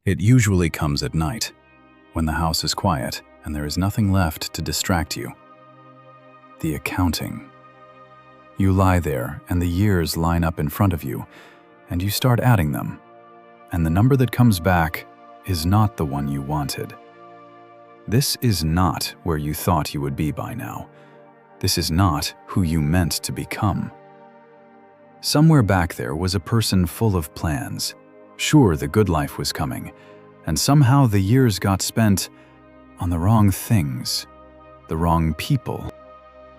It usually comes at night, when the house is quiet and there is nothing left to distract you. The accounting. You lie there and the years line up in front of you, and you start adding them. And the number that comes back is not the one you wanted. This is not where you thought you would be by now. This is not who you meant to become. Somewhere back there was a person full of plans. Sure, the good life was coming, and somehow the years got spent on the wrong things, the wrong people,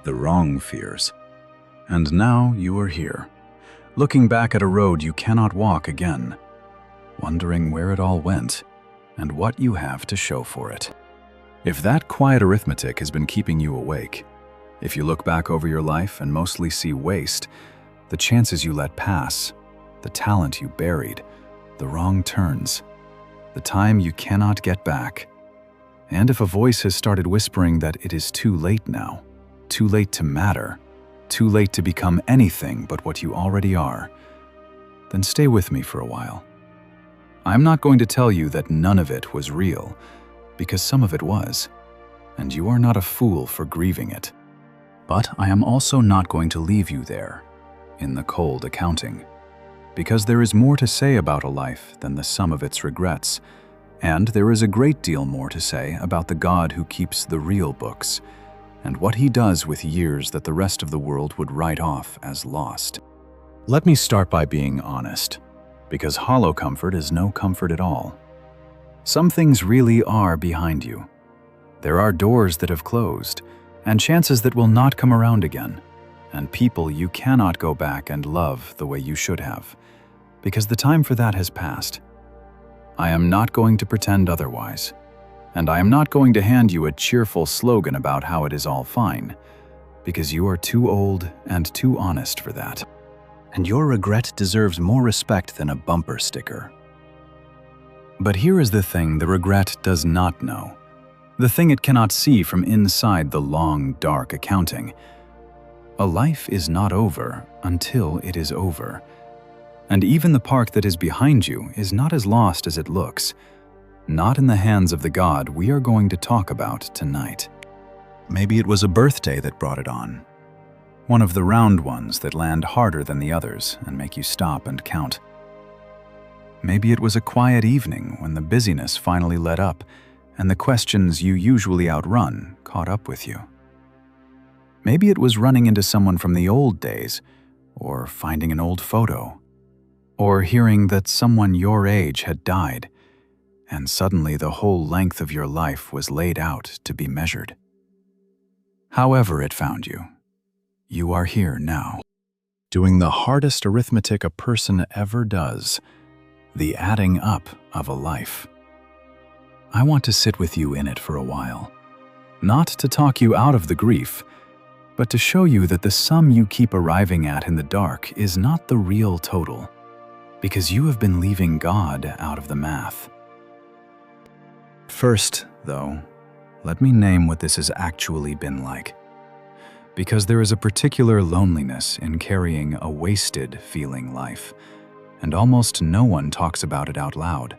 the wrong fears. And now you are here, looking back at a road you cannot walk again, wondering where it all went and what you have to show for it. If that quiet arithmetic has been keeping you awake, if you look back over your life and mostly see waste, the chances you let pass, the talent you buried, the wrong turns, the time you cannot get back, and if a voice has started whispering that it is too late now, too late to matter, too late to become anything but what you already are, then stay with me for a while. I'm not going to tell you that none of it was real, because some of it was, and you are not a fool for grieving it. But I am also not going to leave you there, in the cold accounting, because there is more to say about a life than the sum of its regrets, and there is a great deal more to say about the God who keeps the real books, and what he does with years that the rest of the world would write off as lost. Let me start by being honest, because hollow comfort is no comfort at all. Some things really are behind you. There are doors that have closed, and chances that will not come around again, and people you cannot go back and love the way you should have, because the time for that has passed. I am not going to pretend otherwise, and I am not going to hand you a cheerful slogan about how it is all fine, because you are too old and too honest for that. And your regret deserves more respect than a bumper sticker. But here is the thing the regret does not know, the thing it cannot see from inside the long, dark accounting. A life is not over until it is over. And even the park that is behind you is not as lost as it looks, not in the hands of the God we are going to talk about tonight. Maybe it was a birthday that brought it on. One of the round ones that land harder than the others and make you stop and count. Maybe it was a quiet evening when the busyness finally let up and the questions you usually outrun caught up with you. Maybe it was running into someone from the old days, or finding an old photo, or hearing that someone your age had died, and suddenly the whole length of your life was laid out to be measured. However it found you, you are here now, doing the hardest arithmetic a person ever does, the adding up of a life. I want to sit with you in it for a while, not to talk you out of the grief, but to show you that the sum you keep arriving at in the dark is not the real total, because you have been leaving God out of the math. First, though, let me name what this has actually been like, because there is a particular loneliness in carrying a wasted feeling life, and almost no one talks about it out loud.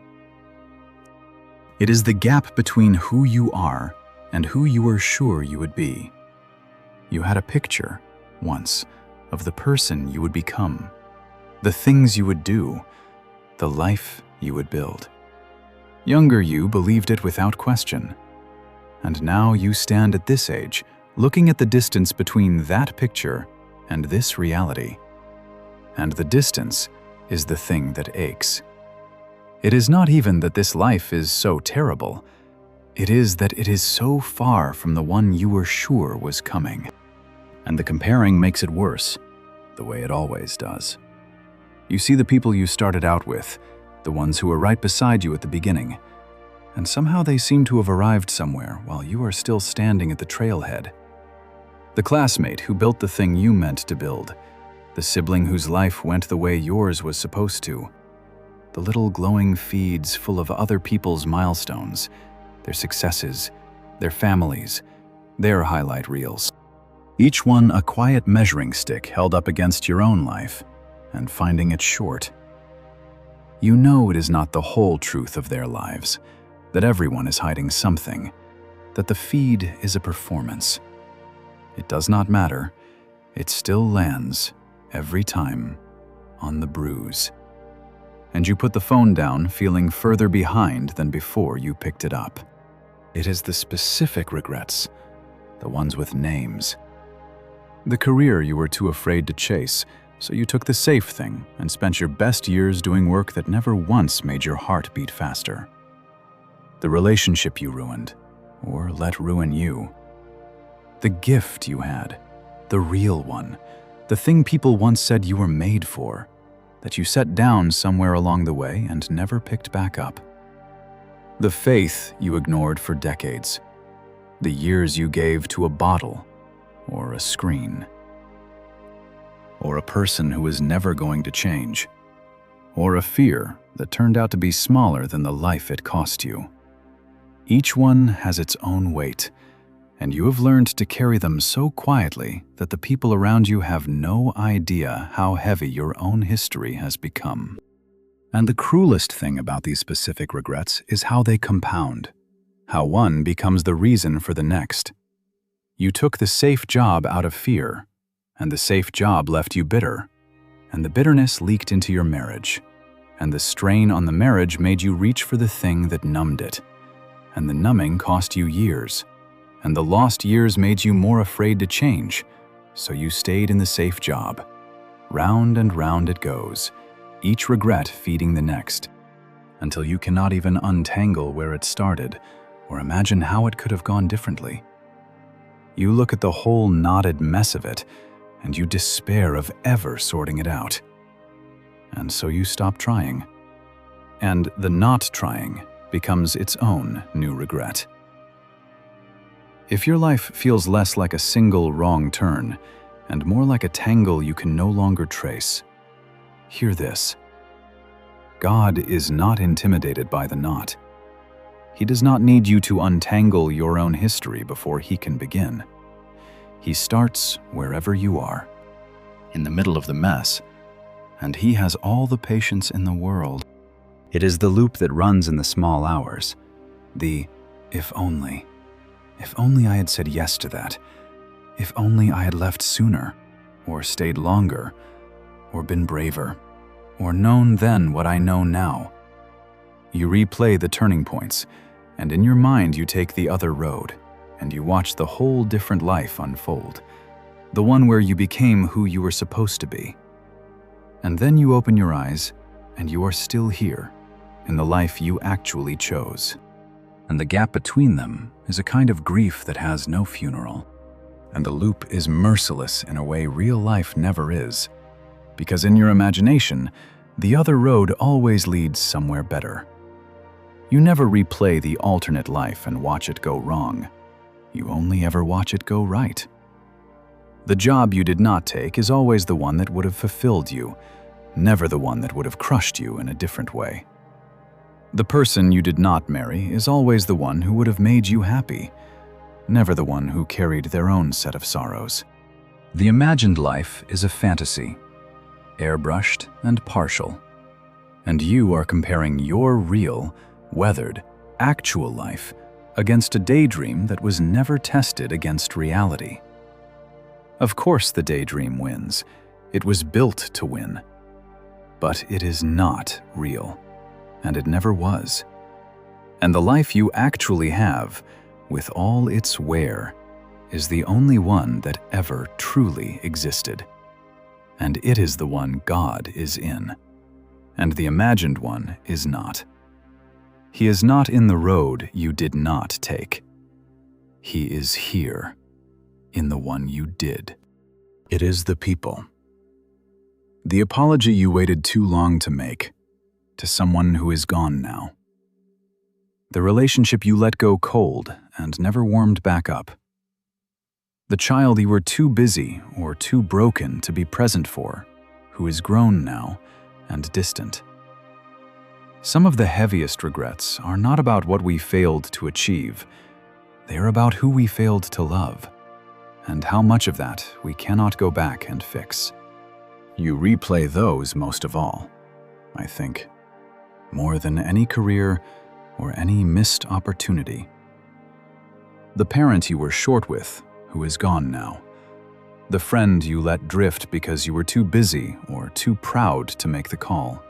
It is the gap between who you are and who you were sure you would be. You had a picture, once, of the person you would become, the things you would do, the life you would build. Younger you believed it without question. And now you stand at this age, looking at the distance between that picture and this reality. And the distance is the thing that aches. It is not even that this life is so terrible. It is that it is so far from the one you were sure was coming. And the comparing makes it worse, the way it always does. You see the people you started out with, the ones who were right beside you at the beginning, and somehow they seem to have arrived somewhere while you are still standing at the trailhead. The classmate who built the thing you meant to build, the sibling whose life went the way yours was supposed to, the little glowing feeds full of other people's milestones, their successes, their families, their highlight reels. Each one a quiet measuring stick held up against your own life and finding it short. You know it is not the whole truth of their lives, that everyone is hiding something, that the feed is a performance. It does not matter, it still lands, every time, on the bruise. And you put the phone down feeling further behind than before you picked it up. It is the specific regrets, the ones with names. The career you were too afraid to chase, so you took the safe thing and spent your best years doing work that never once made your heart beat faster. The relationship you ruined, or let ruin you. The gift you had, the real one, the thing people once said you were made for, that you set down somewhere along the way and never picked back up. The faith you ignored for decades, the years you gave to a bottle or a screen, or a person who was never going to change, or a fear that turned out to be smaller than the life it cost you. Each one has its own weight, and you have learned to carry them so quietly that the people around you have no idea how heavy your own history has become. And the cruelest thing about these specific regrets is how they compound, how one becomes the reason for the next. You took the safe job out of fear, and the safe job left you bitter, and the bitterness leaked into your marriage, and the strain on the marriage made you reach for the thing that numbed it, and the numbing cost you years, and the lost years made you more afraid to change, so you stayed in the safe job. Round and round it goes, each regret feeding the next, until you cannot even untangle where it started or imagine how it could have gone differently. You look at the whole knotted mess of it, and you despair of ever sorting it out. And so you stop trying. And the not trying becomes its own new regret. If your life feels less like a single wrong turn and more like a tangle you can no longer trace, hear this. God is not intimidated by the knot. He does not need you to untangle your own history before he can begin. He starts wherever you are, in the middle of the mess, and he has all the patience in the world. It is the loop that runs in the small hours, the if only I had said yes to that, if only I had left sooner, or stayed longer, or been braver, or known then what I know now. You replay the turning points, and in your mind you take the other road, and you watch the whole different life unfold, the one where you became who you were supposed to be. And then you open your eyes, and you are still here, in the life you actually chose. And the gap between them is a kind of grief that has no funeral. And the loop is merciless in a way real life never is, because in your imagination, the other road always leads somewhere better. You never replay the alternate life and watch it go wrong. You only ever watch it go right. The job you did not take is always the one that would have fulfilled you, never the one that would have crushed you in a different way. The person you did not marry is always the one who would have made you happy, never the one who carried their own set of sorrows. The imagined life is a fantasy, airbrushed and partial, and you are comparing your real, weathered, actual life against a daydream that was never tested against reality. Of course the daydream wins. It was built to win. But it is not real, and it never was. And the life you actually have, with all its wear, is the only one that ever truly existed. And it is the one God is in, and the imagined one is not. He is not in the road you did not take. He is here, in the one you did. It is the people. The apology you waited too long to make, to someone who is gone now. The relationship you let go cold and never warmed back up. The child you were too busy or too broken to be present for, who is grown now and distant. Some of the heaviest regrets are not about what we failed to achieve. They are about who we failed to love, and how much of that we cannot go back and fix. You replay those most of all, I think. more than any career or any missed opportunity. The parent you were short with, who is gone now. The friend you let drift because you were too busy or too proud to make the call.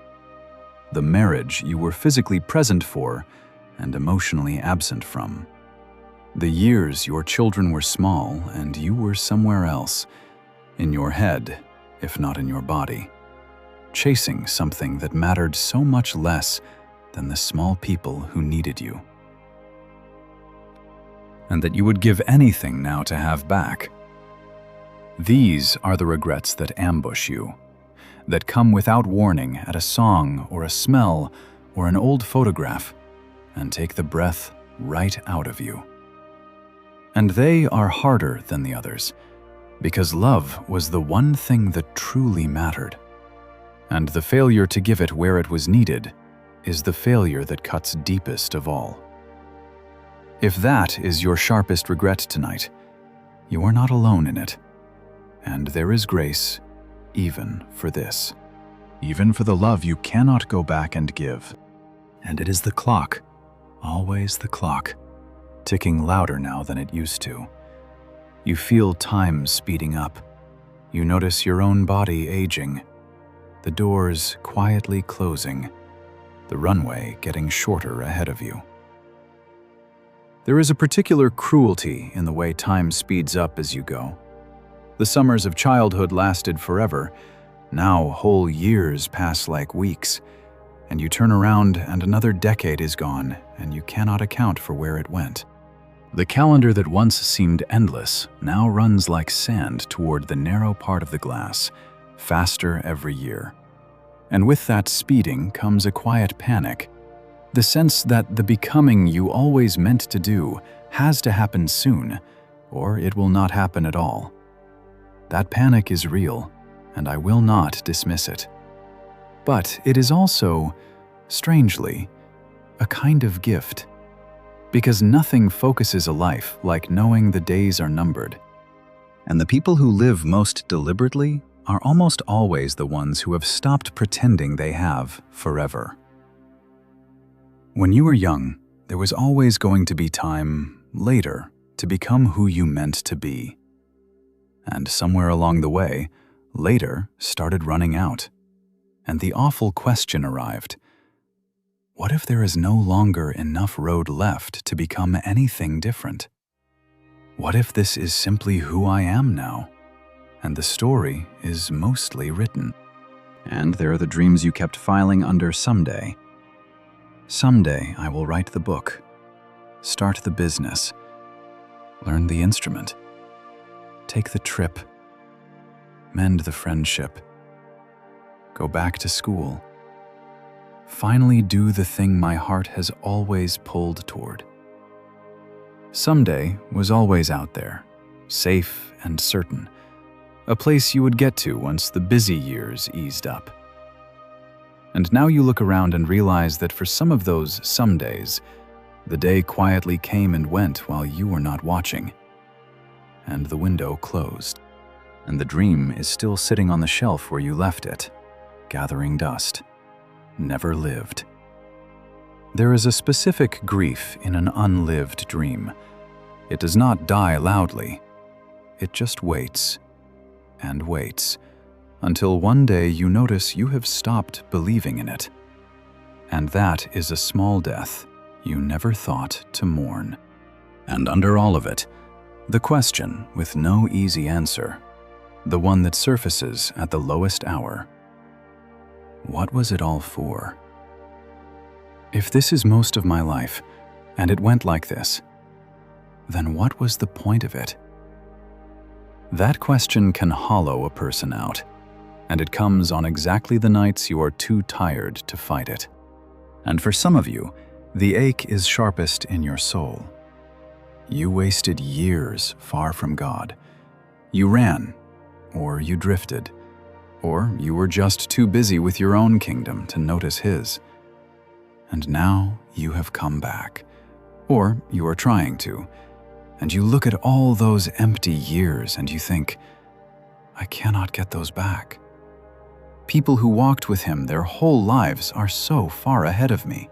The marriage you were physically present for and emotionally absent from. The years your children were small and you were somewhere else, in your head, if not in your body, chasing something that mattered so much less than the small people who needed you. And that you would give anything now to have back. These are the regrets that ambush you, that come without warning at a song or a smell or an old photograph and take the breath right out of you. And they are harder than the others, because love was the one thing that truly mattered. And the failure to give it where it was needed is the failure that cuts deepest of all. If that is your sharpest regret tonight, you are not alone in it. And there is grace even for this. Even for the love you cannot go back and give. And it is the clock, always the clock, ticking louder now than it used to. You feel time speeding up. You notice your own body aging, the doors quietly closing, the runway getting shorter ahead of you. There is a particular cruelty in the way time speeds up as you go. The summers of childhood lasted forever. Now whole years pass like weeks, and you turn around and another decade is gone, and you cannot account for where it went. The calendar that once seemed endless now runs like sand toward the narrow part of the glass, faster every year. And with that speeding comes a quiet panic, the sense that the becoming you always meant to do has to happen soon, or it will not happen at all. That panic is real, and I will not dismiss it. But it is also, strangely, a kind of gift, because nothing focuses a life like knowing the days are numbered. And the people who live most deliberately are almost always the ones who have stopped pretending they have forever. When you were young, there was always going to be time later to become who you meant to be. And somewhere along the way, later started running out. And the awful question arrived. What if there is no longer enough road left to become anything different? What if this is simply who I am now, and the story is mostly written? And there are the dreams you kept filing under someday. Someday I will write the book, start the business, learn the instrument, take the trip, mend the friendship, go back to school, finally do the thing my heart has always pulled toward. Someday was always out there, safe and certain, a place you would get to once the busy years eased up. And now you look around and realize that for some of those somedays, the day quietly came and went while you were not watching. And the window closed, and the dream is still sitting on the shelf where you left it, gathering dust, never lived. There is a specific grief in an unlived dream. It does not die loudly. It just waits and waits until one day you notice you have stopped believing in it. And that is a small death you never thought to mourn. And under all of it, the question with no easy answer, the one that surfaces at the lowest hour. What was it all for? If this is most of my life, and it went like this, then what was the point of it? That question can hollow a person out, and it comes on exactly the nights you are too tired to fight it. And for some of you, the ache is sharpest in your soul. You wasted years far from God. You ran, or you drifted, or you were just too busy with your own kingdom to notice His. And now you have come back, or you are trying to, and you look at all those empty years and you think, I cannot get those back. People who walked with him their whole lives are so far ahead of me.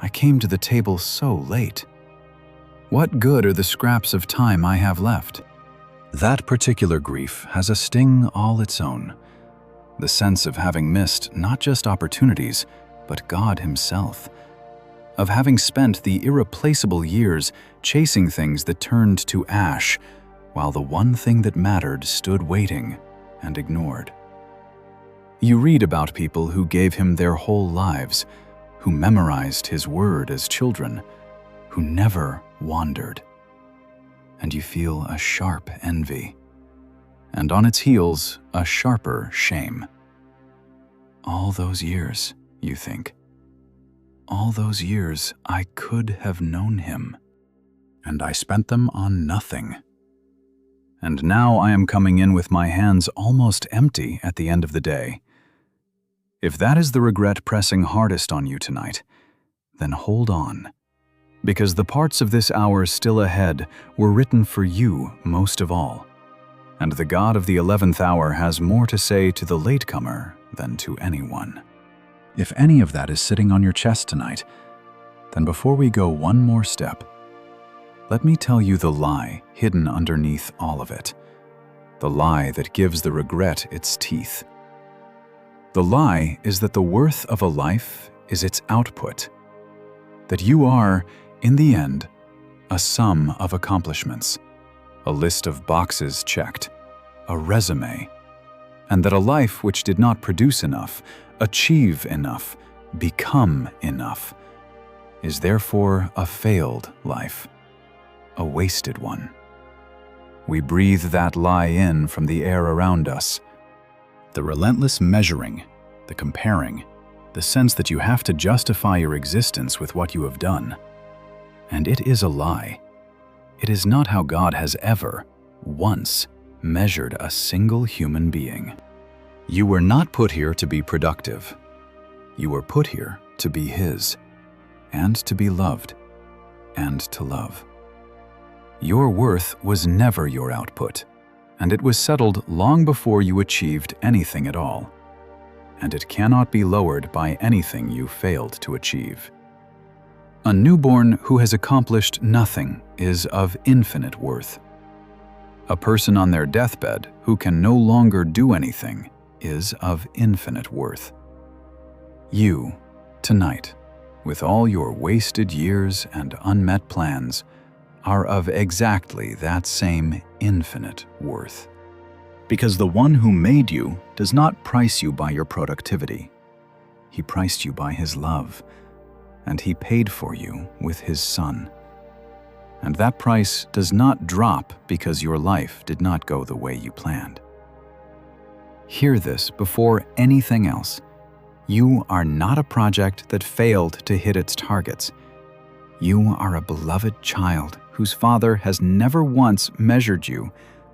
I came to the table so late. What good are the scraps of time I have left? That particular grief has a sting all its own. The sense of having missed not just opportunities, but God Himself. Of having spent the irreplaceable years chasing things that turned to ash, while the one thing that mattered stood waiting and ignored. You read about people who gave Him their whole lives, who memorized His word as children, who never wandered. And you feel a sharp envy, and on its heels, a sharper shame. All those years, you think. All those years I could have known Him, and I spent them on nothing. And now I am coming in with my hands almost empty at the end of the day. If that is the regret pressing hardest on you tonight, then hold on, because the parts of this hour still ahead were written for you most of all, and the God of the 11th hour has more to say to the latecomer than to anyone. If any of that is sitting on your chest tonight, then before we go one more step, let me tell you the lie hidden underneath all of it, the lie that gives the regret its teeth. The lie is that the worth of a life is its output, that you are, in the end, a sum of accomplishments, a list of boxes checked, a resume, and that a life which did not produce enough, achieve enough, become enough, is therefore a failed life, a wasted one. We breathe that lie in from the air around us. The relentless measuring, the comparing, the sense that you have to justify your existence with what you have done. And it is a lie. It is not how God has ever, once, measured a single human being. You were not put here to be productive. You were put here to be His, and to be loved, and to love. Your worth was never your output, and it was settled long before you achieved anything at all. And it cannot be lowered by anything you failed to achieve. A newborn who has accomplished nothing is of infinite worth. A person on their deathbed who can no longer do anything is of infinite worth. You, tonight, with all your wasted years and unmet plans, are of exactly that same infinite worth. Because the one who made you does not price you by your productivity. He priced you by His love, and He paid for you with His Son. And that price does not drop because your life did not go the way you planned. Hear this before anything else. You are not a project that failed to hit its targets. You are a beloved child whose Father has never once measured you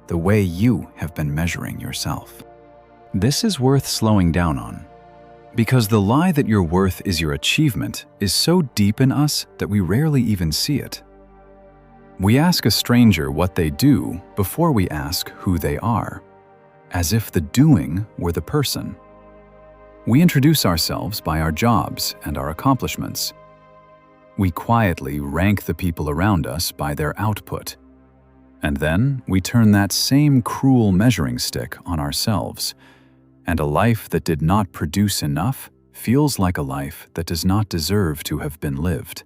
the way you have been measuring yourself. This is worth slowing down on, because the lie that your worth is your achievement is so deep in us that we rarely even see it. We ask a stranger what they do before we ask who they are, as if the doing were the person. We introduce ourselves by our jobs and our accomplishments. We quietly rank the people around us by their output. And then we turn that same cruel measuring stick on ourselves. And a life that did not produce enough feels like a life that does not deserve to have been lived.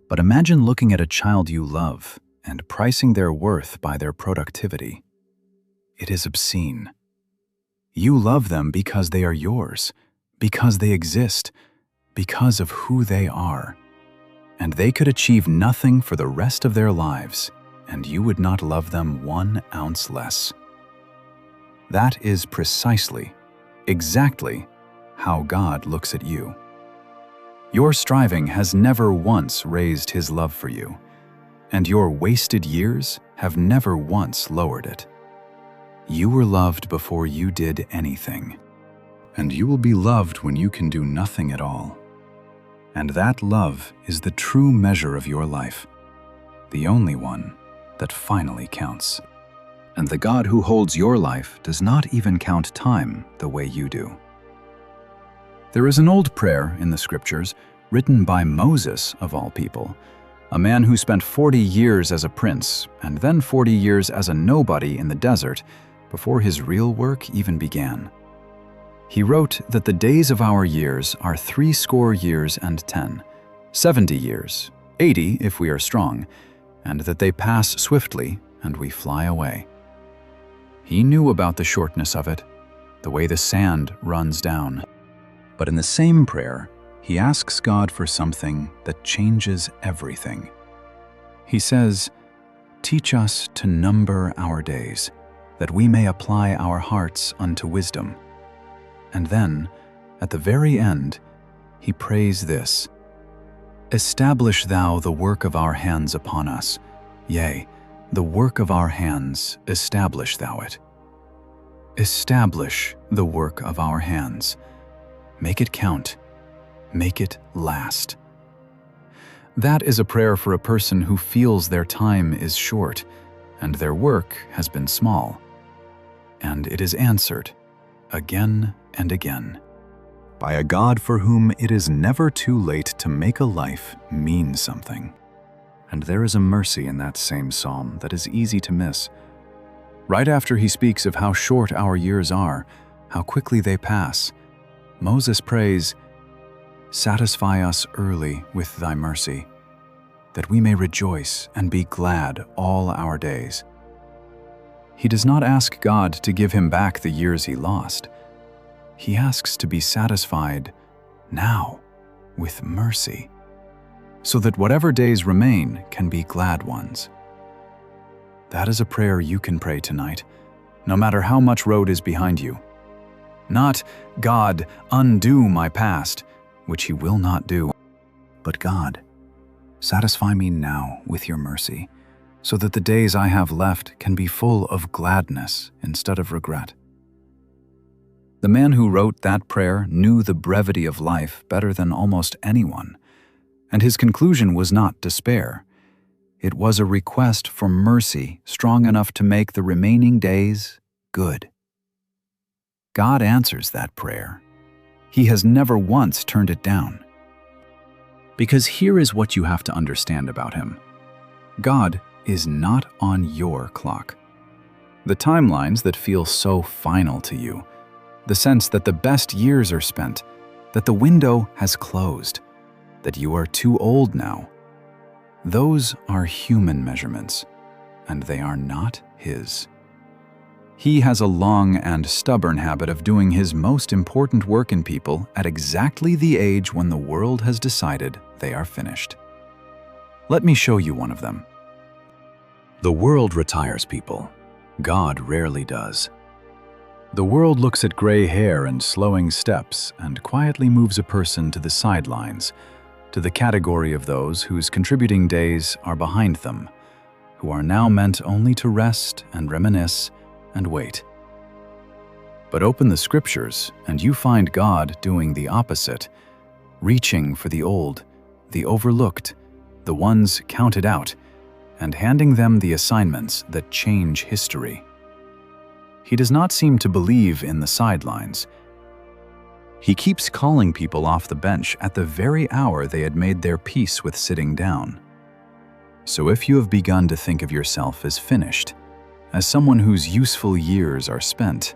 But imagine looking at a child you love and pricing their worth by their productivity. It is obscene. You love them because they are yours, because they exist, because of who they are. And they could achieve nothing for the rest of their lives, and you would not love them 1 ounce less. That is precisely, exactly, how God looks at you. Your striving has never once raised His love for you, and your wasted years have never once lowered it. You were loved before you did anything, and you will be loved when you can do nothing at all. And that love is the true measure of your life, the only one that finally counts. And the God who holds your life does not even count time the way you do. There is an old prayer in the scriptures written by Moses, of all people, a man who spent 40 years as a prince and then 40 years as a nobody in the desert before his real work even began. He wrote that the days of our years are 80 years and 10, 70 years, 80 if we are strong, and that they pass swiftly and we fly away. He knew about the shortness of it, the way the sand runs down. But in the same prayer, he asks God for something that changes everything. He says, "Teach us to number our days, that we may apply our hearts unto wisdom." And then, at the very end, he prays this, "Establish thou the work of our hands upon us, yea, the work of our hands, establish thou it." Establish the work of our hands. Make it count. Make it last. That is a prayer for a person who feels their time is short and their work has been small. And it is answered again and again by a God for whom it is never too late to make a life mean something. And there is a mercy in that same psalm that is easy to miss. Right after he speaks of how short our years are, how quickly they pass, Moses prays, "Satisfy us early with thy mercy, that we may rejoice and be glad all our days." He does not ask God to give him back the years he lost. He asks to be satisfied now with mercy, so that whatever days remain can be glad ones. That is a prayer you can pray tonight, no matter how much road is behind you. Not, "God, undo my past," which he will not do, but "God, satisfy me now with your mercy, so that the days I have left can be full of gladness instead of regret." The man who wrote that prayer knew the brevity of life better than almost anyone, and his conclusion was not despair. It was a request for mercy strong enough to make the remaining days good. God answers that prayer. He has never once turned it down. Because here is what you have to understand about him. God is not on your clock. The timelines that feel so final to you, the sense that the best years are spent, that the window has closed, that you are too old now, those are human measurements, and they are not his. He has a long and stubborn habit of doing his most important work in people at exactly the age when the world has decided they are finished. Let me show you one of them. The world retires people. God rarely does. The world looks at gray hair and slowing steps and quietly moves a person to the sidelines, to the category of those whose contributing days are behind them, who are now meant only to rest and reminisce and wait. But open the scriptures and you find God doing the opposite, reaching for the old, the overlooked, the ones counted out, and handing them the assignments that change history. He does not seem to believe in the sidelines. He keeps calling people off the bench at the very hour they had made their peace with sitting down. So if you have begun to think of yourself as finished, as someone whose useful years are spent,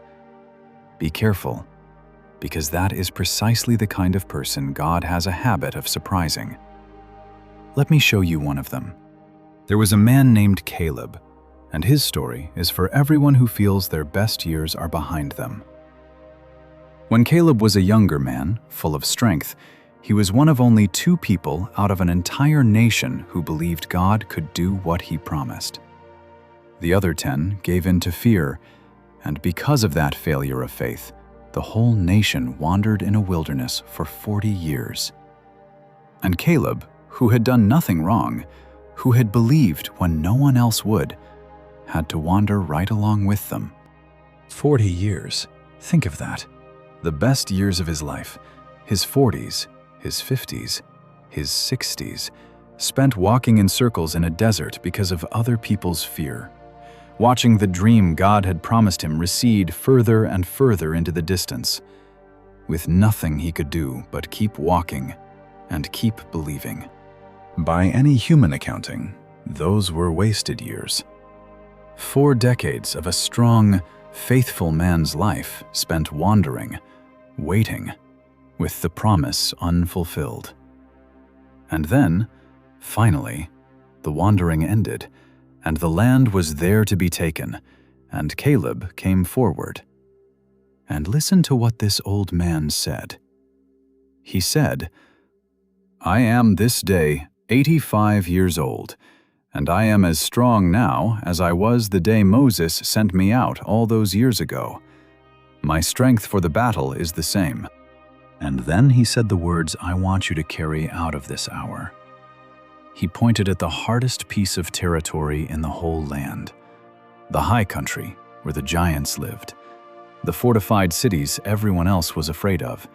be careful, because that is precisely the kind of person God has a habit of surprising. Let me show you one of them. There was a man named Caleb, and his story is for everyone who feels their best years are behind them. When Caleb was a younger man, full of strength, he was one of only 2 people out of an entire nation who believed God could do what he promised. The other 10 gave in to fear, and because of that failure of faith, the whole nation wandered in a wilderness for 40 years. And Caleb, who had done nothing wrong, who had believed when no one else would, had to wander right along with them. 40 years. Think of that. The best years of his life, his 40s, his 50s, his 60s, spent walking in circles in a desert because of other people's fear, watching the dream God had promised him recede further and further into the distance. with nothing he could do but keep walking and keep believing. By any human accounting, those were wasted years. 4 decades of a strong, faithful man's life spent wandering, waiting, with the promise unfulfilled. And then, finally, the wandering ended, and the land was there to be taken, and Caleb came forward. And listen to what this old man said. He said, "I am this day 85 years old, and I am as strong now as I was the day Moses sent me out all those years ago. My strength for the battle is the same." And then he said the words I want you to carry out of this hour. He pointed at the hardest piece of territory in the whole land, the high country where the giants lived, the fortified cities everyone else was afraid of.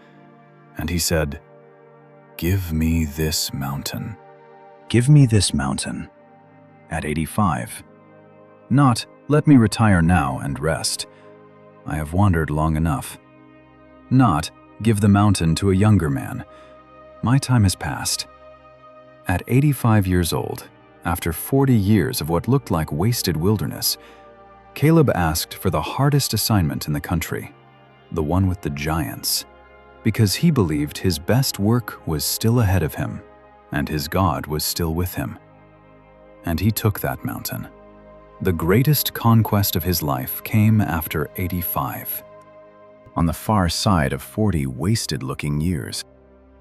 And he said, "Give me this mountain. Give me this mountain." At 85. Not, "Let me retire now and rest. I have wandered long enough." Not, "Give the mountain to a younger man. My time has passed." At 85 years old, after 40 years of what looked like wasted wilderness, Caleb asked for the hardest assignment in the country, the one with the giants, because he believed his best work was still ahead of him, and his God was still with him. And he took that mountain. The greatest conquest of his life came after 85, on the far side of 40 wasted-looking years.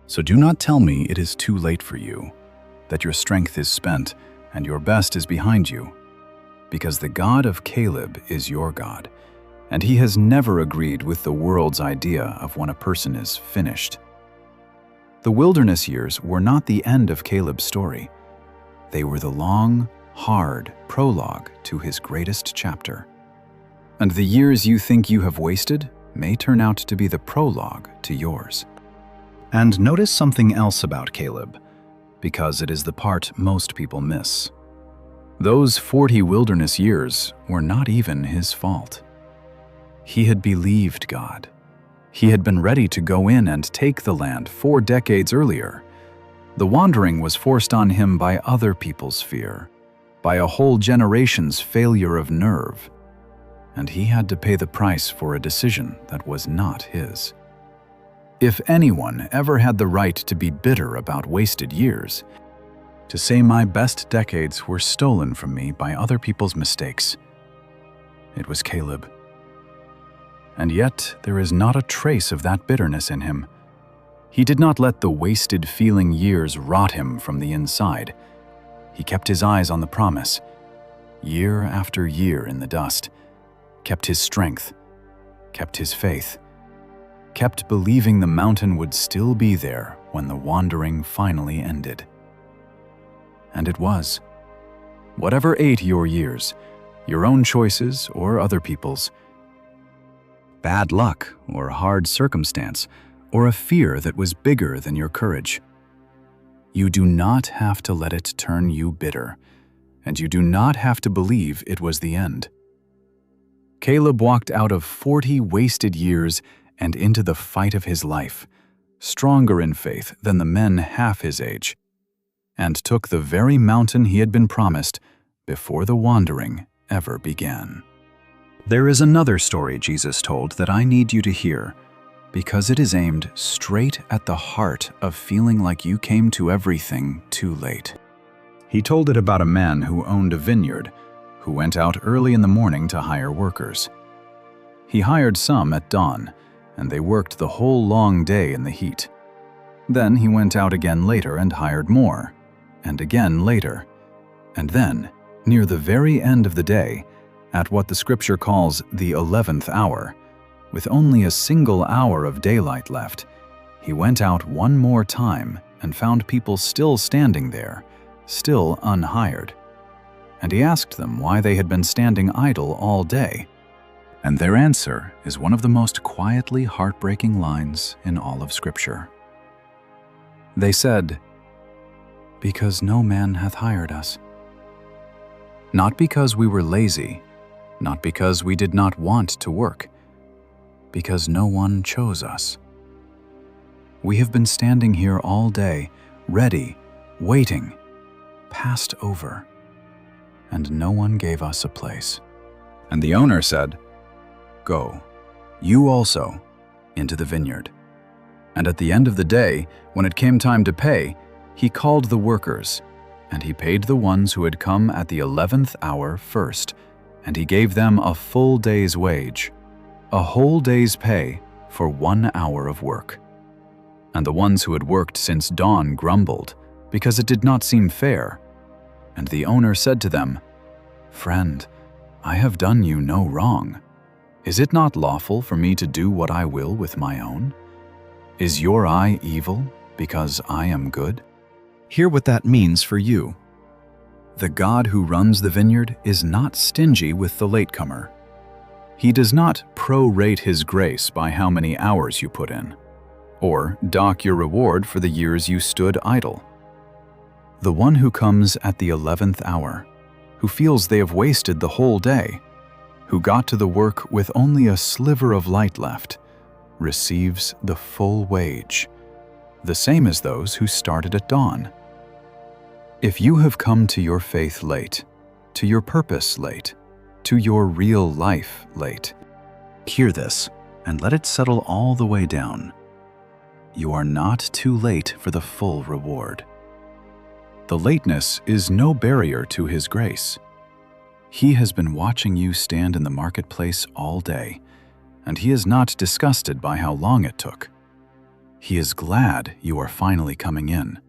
So do not tell me it is too late for you, that your strength is spent and your best is behind you, because the God of Caleb is your God, and he has never agreed with the world's idea of when a person is finished. The wilderness years were not the end of Caleb's story. They were the long, hard prologue to his greatest chapter. And the years you think you have wasted may turn out to be the prologue to yours. And notice something else about Caleb, because it is the part most people miss. Those 40 wilderness years were not even his fault. He had believed God. He had been ready to go in and take the land 4 decades earlier. The wandering was forced on him by other people's fear, by a whole generation's failure of nerve, and he had to pay the price for a decision that was not his. If anyone ever had the right to be bitter about wasted years, to say my best decades were stolen from me by other people's mistakes, it was Caleb. And yet there is not a trace of that bitterness in him. He did not let the wasted feeling years rot him from the inside. He kept his eyes on the promise, year after year in the dust, kept his strength, kept his faith, kept believing the mountain would still be there when the wandering finally ended. And it was. Whatever ate your years, your own choices or other people's, bad luck or hard circumstance, or a fear that was bigger than your courage, you do not have to let it turn you bitter, and you do not have to believe it was the end. Caleb walked out of 40 wasted years and into the fight of his life, stronger in faith than the men half his age, and took the very mountain he had been promised before the wandering ever began. There is another story Jesus told that I need you to hear, because it is aimed straight at the heart of feeling like you came to everything too late. He told it about a man who owned a vineyard, who went out early in the morning to hire workers. He hired some at dawn, and they worked the whole long day in the heat. Then he went out again later and hired more, and again later. And then, near the very end of the day, at what the scripture calls the 11th hour, with only a single hour of daylight left, he went out one more time and found people still standing there, still unhired. And he asked them why they had been standing idle all day. And their answer is one of the most quietly heartbreaking lines in all of Scripture. They said, "Because no man hath hired us." Not because we were lazy, not because we did not want to work, because no one chose us. We have been standing here all day, ready, waiting, passed over, and no one gave us a place." And the owner said, "Go, you also, into the vineyard." And at the end of the day, when it came time to pay, he called the workers, and he paid the ones who had come at the 11th hour first, and he gave them a full day's wage, a whole day's pay for 1 hour of work. And the ones who had worked since dawn grumbled, because it did not seem fair. And the owner said to them, "Friend, I have done you no wrong. Is it not lawful for me to do what I will with my own? Is your eye evil because I am good?" Hear what that means for you. The God who runs the vineyard is not stingy with the latecomer. He does not prorate his grace by how many hours you put in, or dock your reward for the years you stood idle. The one who comes at the 11th hour, who feels they have wasted the whole day, who got to the work with only a sliver of light left, receives the full wage, the same as those who started at dawn. If you have come to your faith late, to your purpose late, to your real life late, hear this and let it settle all the way down. You are not too late for the full reward. The lateness is no barrier to His grace. He has been watching you stand in the marketplace all day, and He is not disgusted by how long it took. He is glad you are finally coming in,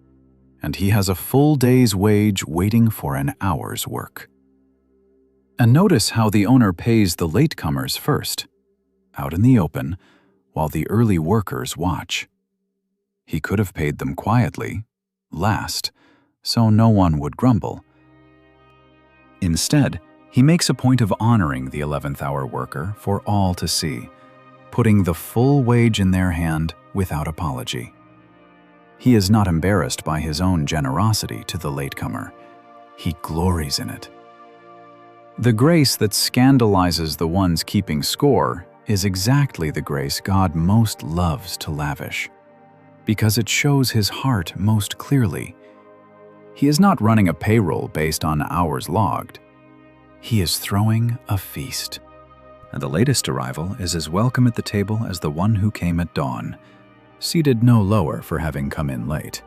and He has a full day's wage waiting for an hour's work. And notice how the owner pays the latecomers first, out in the open, while the early workers watch. He could have paid them quietly, last, so no one would grumble. Instead, He makes a point of honoring the 11th hour worker for all to see, putting the full wage in their hand without apology. He is not embarrassed by His own generosity to the latecomer. He glories in it. The grace that scandalizes the ones keeping score is exactly the grace God most loves to lavish, because it shows His heart most clearly. He is not running a payroll based on hours logged. He is throwing a feast. And the latest arrival is as welcome at the table as the one who came at dawn, seated no lower for having come in late.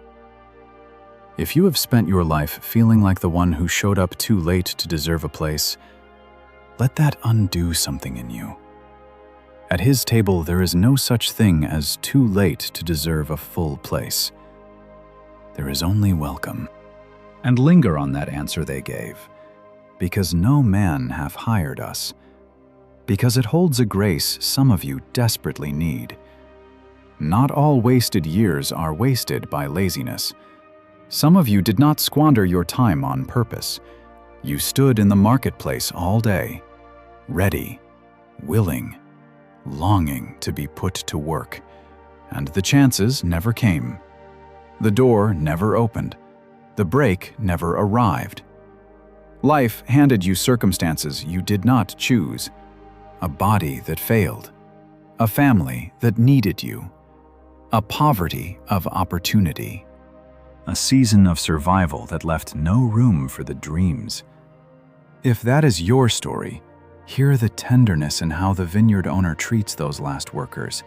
If you have spent your life feeling like the one who showed up too late to deserve a place, let that undo something in you. At His table, there is no such thing as too late to deserve a full place. There is only welcome. And linger on that answer they gave, because no man hath hired us, because it holds a grace some of you desperately need. Not all wasted years are wasted by laziness. Some of you did not squander your time on purpose. You stood in the marketplace all day, ready, willing, longing to be put to work, and the chances never came. The door never opened. The break never arrived. Life handed you circumstances you did not choose, a body that failed, a family that needed you, a poverty of opportunity, a season of survival that left no room for the dreams. If that is your story, hear the tenderness in how the vineyard owner treats those last workers.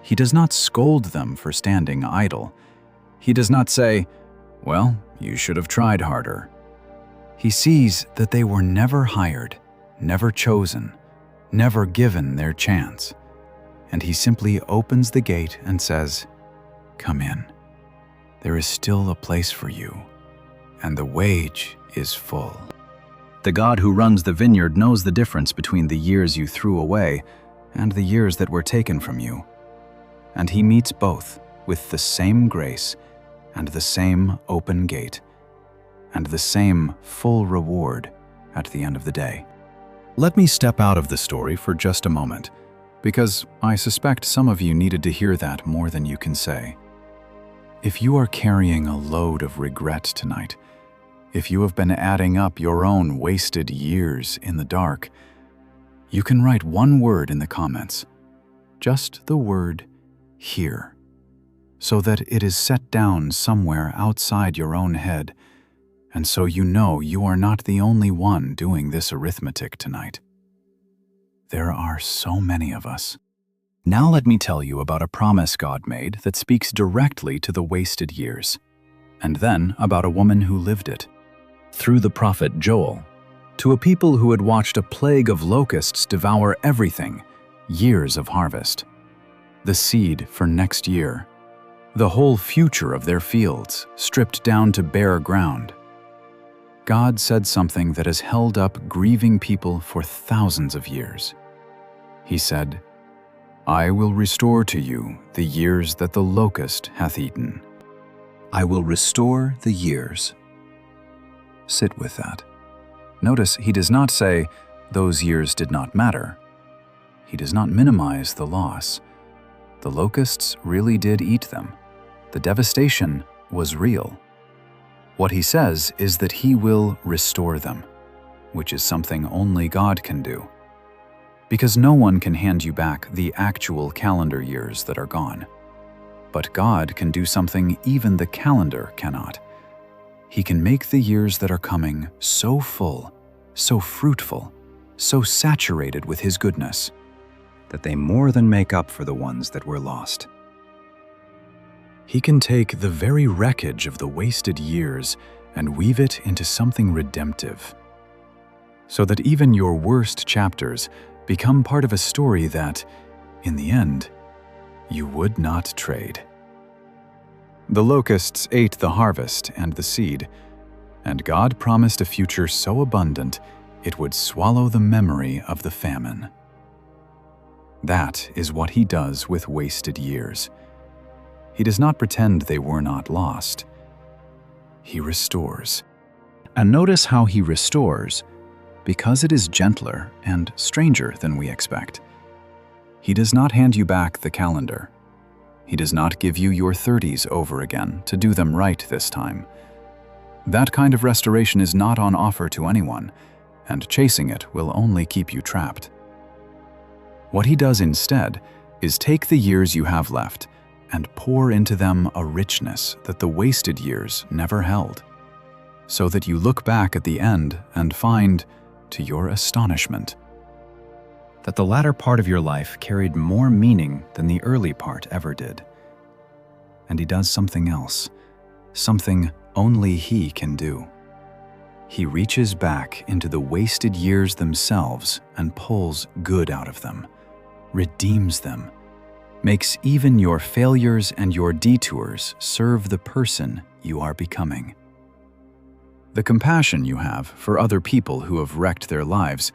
He does not scold them for standing idle. He does not say, "Well, you should have tried harder." He sees that they were never hired, never chosen, never given their chance. And He simply opens the gate and says, "Come in. There is still a place for you, and the wage is full." The God who runs the vineyard knows the difference between the years you threw away and the years that were taken from you. And He meets both with the same grace and the same open gate and the same full reward at the end of the day. Let me step out of the story for just a moment, because I suspect some of you needed to hear that more than you can say. If you are carrying a load of regret tonight, if you have been adding up your own wasted years in the dark, you can write one word in the comments. Just the word "here." so that it is set down somewhere outside your own head, and so you know you are not the only one doing this arithmetic tonight. There are so many of us. Now let me tell you about a promise God made that speaks directly to the wasted years, and then about a woman who lived it. Through the prophet Joel, to a people who had watched a plague of locusts devour everything, years of harvest, the seed for next year, the whole future of their fields stripped down to bare ground. God said something that has held up grieving people for thousands of years. He said, "I will restore to you the years that the locust hath eaten." I will restore the years. Sit with that. Notice he does not say, those years did not matter. He does not minimize the loss. The locusts really did eat them. The devastation was real. What he says is that he will restore them, which is something only God can do. Because no one can hand you back the actual calendar years that are gone. But God can do something even the calendar cannot. He can make the years that are coming so full, so fruitful, so saturated with His goodness, that they more than make up for the ones that were lost. He can take the very wreckage of the wasted years and weave it into something redemptive, so that even your worst chapters become part of a story that, in the end, you would not trade. The locusts ate the harvest and the seed, and God promised a future so abundant it would swallow the memory of the famine. That is what He does with wasted years. He does not pretend they were not lost. He restores. And notice how He restores, because it is gentler and stranger than we expect. He does not hand you back the calendar. He does not give you your 30s over again to do them right this time. That kind of restoration is not on offer to anyone, and chasing it will only keep you trapped. What He does instead is take the years you have left and pour into them a richness that the wasted years never held, so that you look back at the end and find, to your astonishment, that the latter part of your life carried more meaning than the early part ever did. And He does something else, something only He can do. He reaches back into the wasted years themselves and pulls good out of them, redeems them, makes even your failures and your detours serve the person you are becoming. The compassion you have for other people who have wrecked their lives,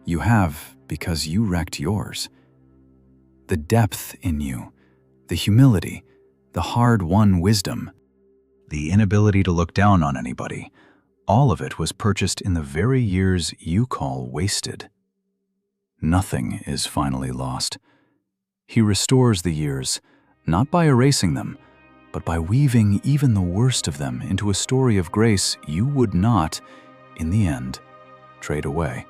you have because you wrecked yours. The depth in you, the humility, the hard-won wisdom, the inability to look down on anybody, all of it was purchased in the very years you call wasted. Nothing is finally lost. He restores the years, not by erasing them, but by weaving even the worst of them into a story of grace you would not, in the end, trade away.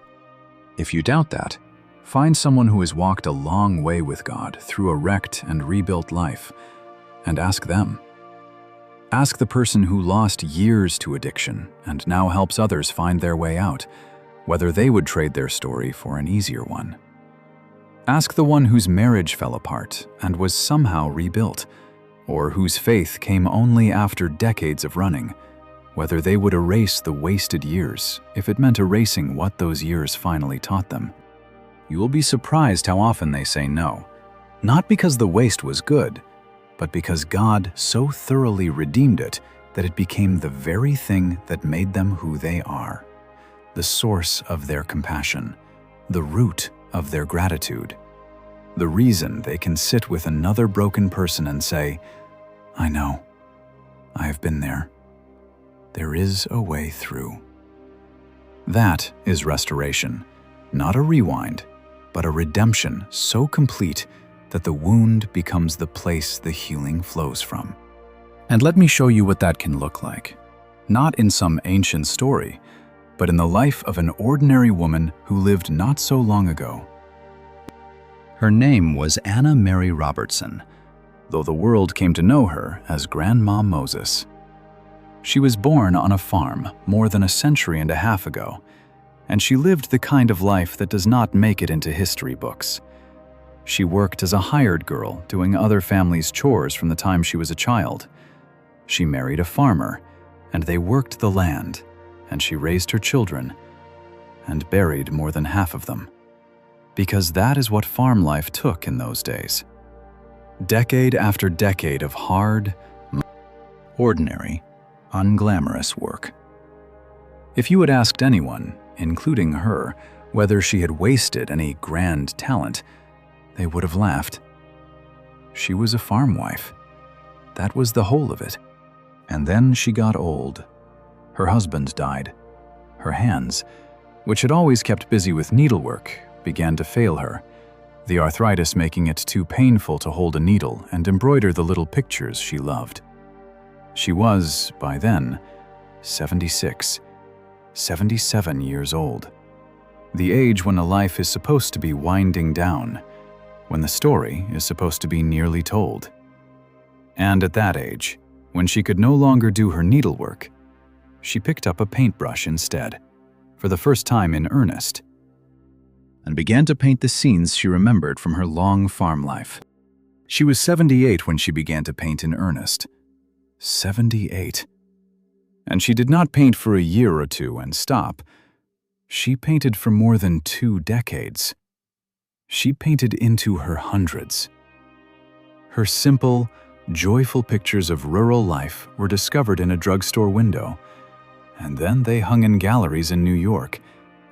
If you doubt that, find someone who has walked a long way with God through a wrecked and rebuilt life, and ask them. Ask the person who lost years to addiction and now helps others find their way out, whether they would trade their story for an easier one. Ask the one whose marriage fell apart and was somehow rebuilt, or whose faith came only after decades of running, whether they would erase the wasted years if it meant erasing what those years finally taught them. You will be surprised how often they say no, not because the waste was good, but because God so thoroughly redeemed it that it became the very thing that made them who they are, the source of their compassion, the root of their gratitude, the reason they can sit with another broken person and say, "I know, I have been there. There is a way through." That is restoration, not a rewind, but a redemption so complete that the wound becomes the place the healing flows from. And let me show you what that can look like, not in some ancient story, but in the life of an ordinary woman who lived not so long ago. Her name was Anna Mary Robertson, though the world came to know her as Grandma Moses. She was born on a farm more than a century and a half ago, and she lived the kind of life that does not make it into history books. She worked as a hired girl, doing other families' chores from the time she was a child. She married a farmer, and they worked the land, and she raised her children, and buried more than half of them. Because that is what farm life took in those days. Decade after decade of hard, ordinary, unglamorous work. If you had asked anyone, including her, whether she had wasted any grand talent, they would have laughed. She was a farm wife. That was the whole of it. And then she got old. Her husband died. Her hands, which had always kept busy with needlework, began to fail her, the arthritis making it too painful to hold a needle and embroider the little pictures she loved. She was, by then, 76, 77 years old. The age when a life is supposed to be winding down, when the story is supposed to be nearly told. And at that age, when she could no longer do her needlework, she picked up a paintbrush instead, for the first time in earnest, and began to paint the scenes she remembered from her long farm life. She was 78 when she began to paint in earnest. 78. And she did not paint for a year or two and stop. She painted for more than 2 decades. She painted into her hundreds. Her simple, joyful pictures of rural life were discovered in a drugstore window, and then they hung in galleries in New York,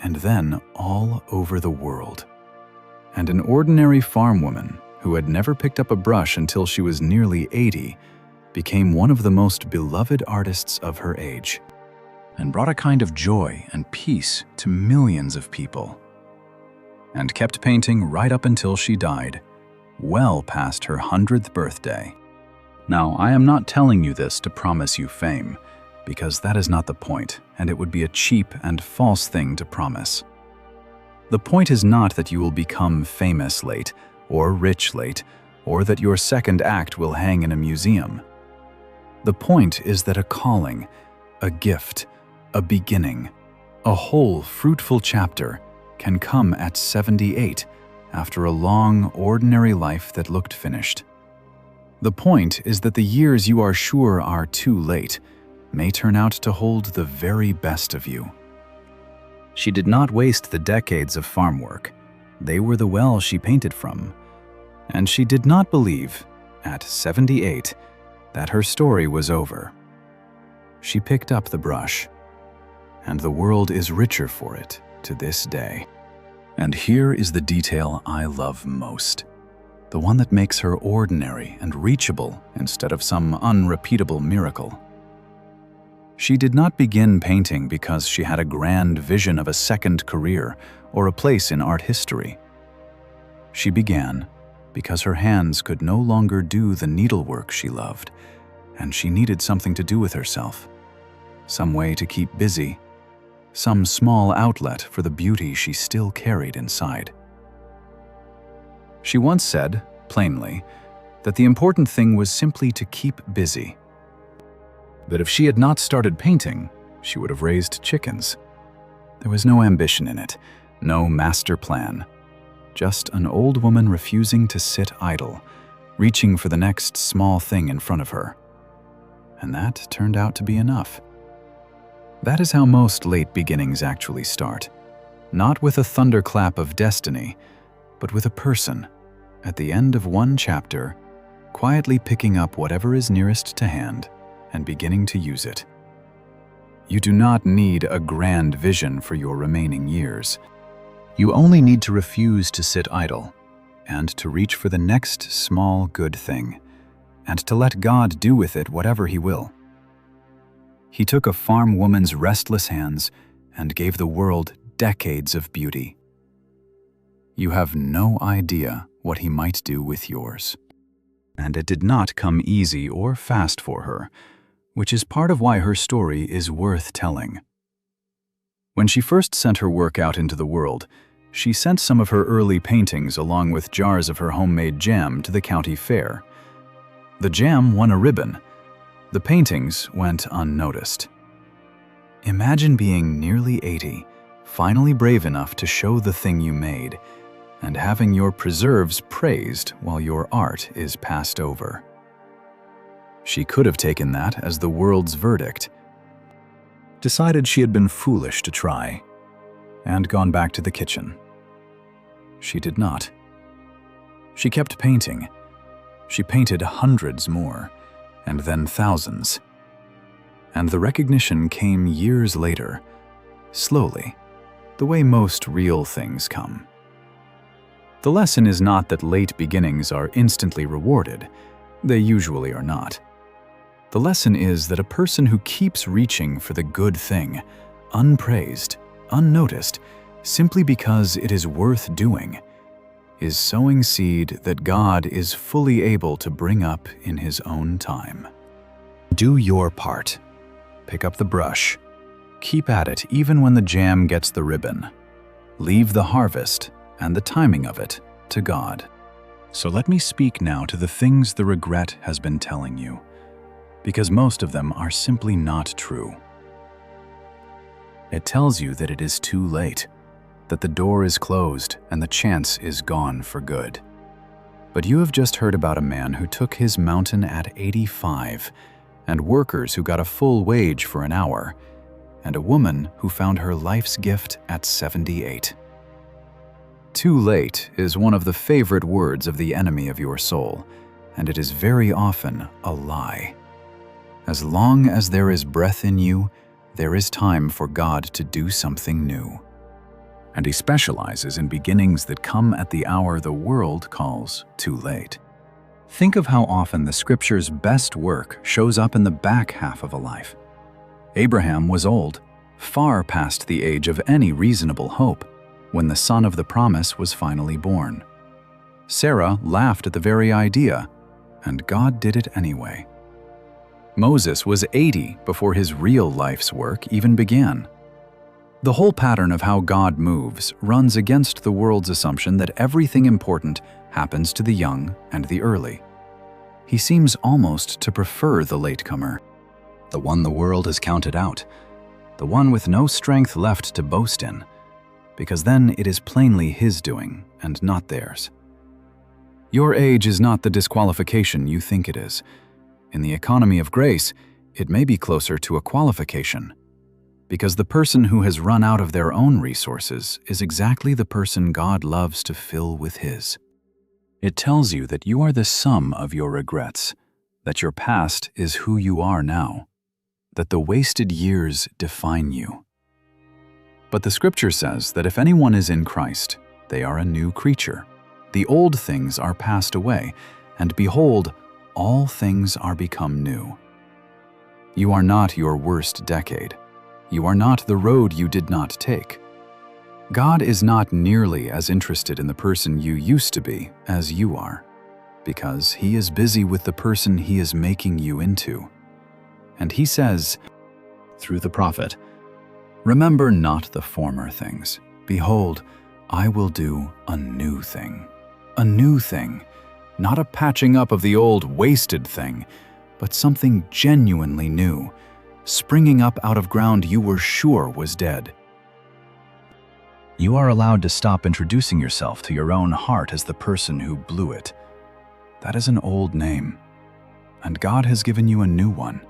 and then all over the world. And an ordinary farm woman who had never picked up a brush until she was nearly 80 became one of the most beloved artists of her age, and brought a kind of joy and peace to millions of people, and kept painting right up until she died, well past her 100th birthday. Now, I am not telling you this to promise you fame, because that is not the point, and it would be a cheap and false thing to promise. The point is not that you will become famous late, or rich late, or that your second act will hang in a museum. The point is that a calling, a gift, a beginning, a whole fruitful chapter can come at 78 after a long, ordinary life that looked finished. The point is that the years you are sure are too late may turn out to hold the very best of you. She did not waste the decades of farm work. They were the well she painted from. And she did not believe, at 78, that her story was over. She picked up the brush, and the world is richer for it to this day. And here is the detail I love most, the one that makes her ordinary and reachable instead of some unrepeatable miracle. She did not begin painting because she had a grand vision of a second career or a place in art history. She began because her hands could no longer do the needlework she loved, and she needed something to do with herself, some way to keep busy, some small outlet for the beauty she still carried inside. She once said, plainly, that the important thing was simply to keep busy. That if she had not started painting, she would have raised chickens. There was no ambition in it, no master plan. Just an old woman refusing to sit idle, reaching for the next small thing in front of her. And that turned out to be enough. That is how most late beginnings actually start. Not with a thunderclap of destiny, but with a person, at the end of one chapter, quietly picking up whatever is nearest to hand and beginning to use it. You do not need a grand vision for your remaining years. You only need to refuse to sit idle, and to reach for the next small good thing, and to let God do with it whatever He will. He took a farm woman's restless hands and gave the world decades of beauty. You have no idea what He might do with yours. And it did not come easy or fast for her, which is part of why her story is worth telling. When she first sent her work out into the world, she sent some of her early paintings along with jars of her homemade jam to the county fair. The jam won a ribbon. The paintings went unnoticed. Imagine being nearly 80, finally brave enough to show the thing you made, and having your preserves praised while your art is passed over. She could have taken that as the world's verdict, decided she had been foolish to try, and gone back to the kitchen. She did not. She kept painting. She painted hundreds more, and then thousands. And the recognition came years later, slowly, the way most real things come. The lesson is not that late beginnings are instantly rewarded. They usually are not. The lesson is that a person who keeps reaching for the good thing, unpraised, unnoticed, simply because it is worth doing, is sowing seed that God is fully able to bring up in His own time. Do your part. Pick up the brush. Keep at it even when the jam gets the ribbon. Leave the harvest and the timing of it to God. So let me speak now to the things the regret has been telling you, because most of them are simply not true. It tells you that it is too late, that the door is closed and the chance is gone for good. But you have just heard about a man who took his mountain at 85, and workers who got a full wage for an hour, and a woman who found her life's gift at 78. Too late is one of the favorite words of the enemy of your soul, and it is very often a lie. As long as there is breath in you, there is time for God to do something new. And He specializes in beginnings that come at the hour the world calls too late. Think of how often the Scripture's best work shows up in the back half of a life. Abraham was old, far past the age of any reasonable hope, when the son of the promise was finally born. Sarah laughed at the very idea, and God did it anyway. Moses was 80 before his real life's work even began. The whole pattern of how God moves runs against the world's assumption that everything important happens to the young and the early. He seems almost to prefer the latecomer, the one the world has counted out, the one with no strength left to boast in, because then it is plainly his doing and not theirs. Your age is not the disqualification you think it is. In the economy of grace, it may be closer to a qualification, because the person who has run out of their own resources is exactly the person God loves to fill with His. It tells you that you are the sum of your regrets, that your past is who you are now, that the wasted years define you. But the Scripture says that if anyone is in Christ, they are a new creature. The old things are passed away, and behold, all things are become new. You are not your worst decade. You are not the road you did not take. God is not nearly as interested in the person you used to be as you are, because He is busy with the person He is making you into. And He says, through the prophet, "Remember not the former things. Behold, I will do a new thing." A new thing, not a patching up of the old wasted thing, but something genuinely new, springing up out of ground you were sure was dead. You are allowed to stop introducing yourself to your own heart as the person who blew it. That is an old name, and God has given you a new one.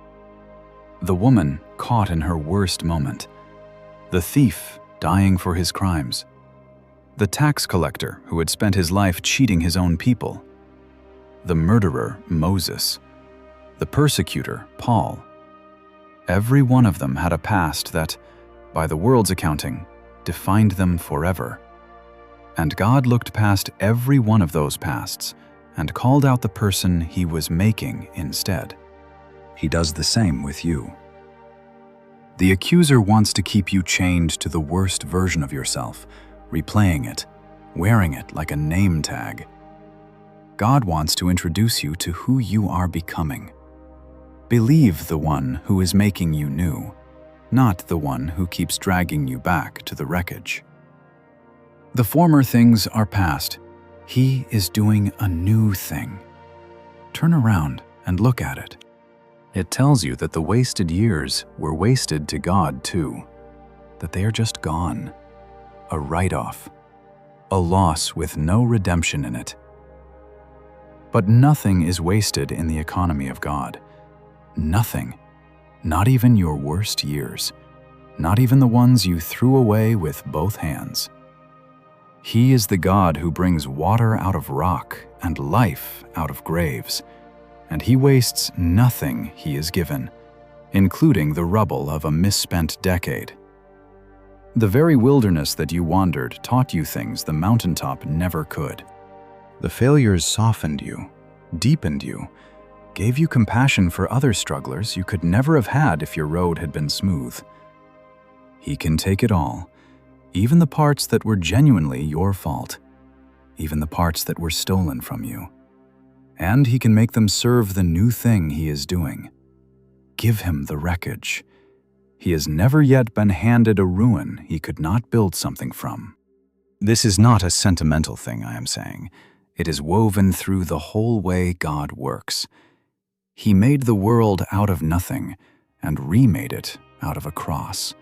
The woman caught in her worst moment, the thief dying for his crimes, the tax collector who had spent his life cheating his own people, the murderer, Moses, the persecutor, Paul. Every one of them had a past that, by the world's accounting, defined them forever. And God looked past every one of those pasts and called out the person He was making instead. He does the same with you. The accuser wants to keep you chained to the worst version of yourself, replaying it, wearing it like a name tag. God wants to introduce you to who you are becoming. Believe the one who is making you new, not the one who keeps dragging you back to the wreckage. The former things are past. He is doing a new thing. Turn around and look at it. It tells you that the wasted years were wasted to God too, that they are just gone, a write-off, a loss with no redemption in it. But nothing is wasted in the economy of God. Nothing, not even your worst years, not even the ones you threw away with both hands. He is the God who brings water out of rock and life out of graves, and He wastes nothing He is given, including the rubble of a misspent decade. The very wilderness that you wandered taught you things the mountaintop never could. The failures softened you, deepened you, gave you compassion for other strugglers you could never have had if your road had been smooth. He can take it all, even the parts that were genuinely your fault, even the parts that were stolen from you. And He can make them serve the new thing He is doing. Give Him the wreckage. He has never yet been handed a ruin He could not build something from. This is not a sentimental thing I am saying. It is woven through the whole way God works. He made the world out of nothing and remade it out of a cross,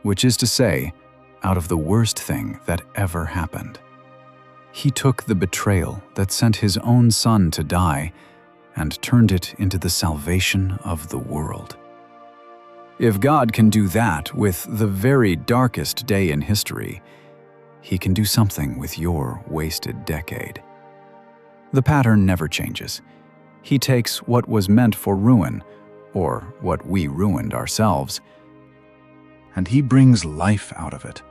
which is to say, out of the worst thing that ever happened. He took the betrayal that sent His own Son to die and turned it into the salvation of the world. If God can do that with the very darkest day in history, He can do something with your wasted decade. The pattern never changes. He takes what was meant for ruin, or what we ruined ourselves, and He brings life out of it.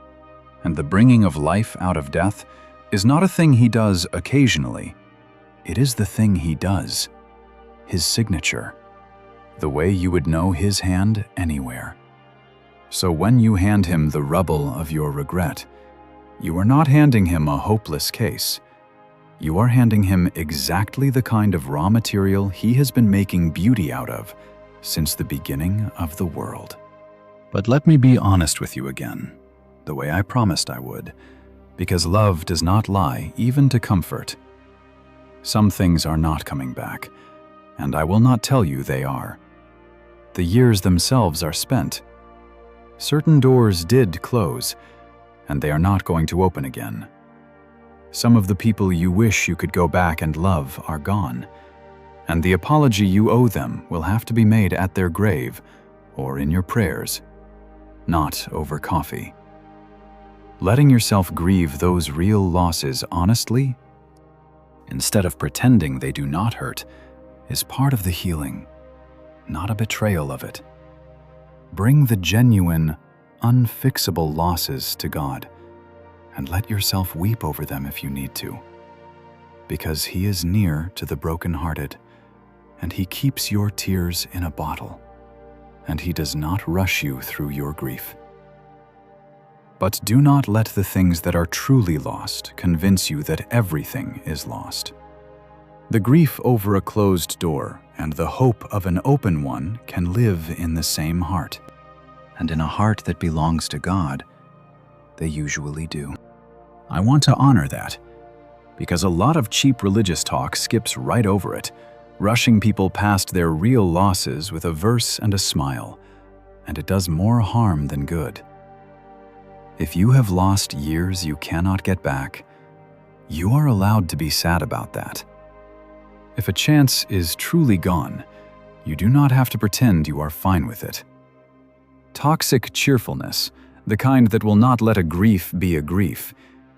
And the bringing of life out of death is not a thing He does occasionally. It is the thing He does, His signature, the way you would know His hand anywhere. So when you hand Him the rubble of your regret, you are not handing Him a hopeless case. You are handing Him exactly the kind of raw material He has been making beauty out of since the beginning of the world. But let me be honest with you again, the way I promised I would, because love does not lie even to comfort. Some things are not coming back, and I will not tell you they are. The years themselves are spent. Certain doors did close, and they are not going to open again. Some of the people you wish you could go back and love are gone, and the apology you owe them will have to be made at their grave or in your prayers, not over coffee. Letting yourself grieve those real losses honestly, instead of pretending they do not hurt, is part of the healing, not a betrayal of it. Bring the genuine, unfixable losses to God, and let yourself weep over them if you need to, because He is near to the brokenhearted, and He keeps your tears in a bottle, and He does not rush you through your grief. But do not let the things that are truly lost convince you that everything is lost. The grief over a closed door and the hope of an open one can live in the same heart, and in a heart that belongs to God, they usually do. I want to honor that, because a lot of cheap religious talk skips right over it, rushing people past their real losses with a verse and a smile, and it does more harm than good. If you have lost years you cannot get back, you are allowed to be sad about that. If a chance is truly gone, you do not have to pretend you are fine with it. Toxic cheerfulness, the kind that will not let a grief be a grief,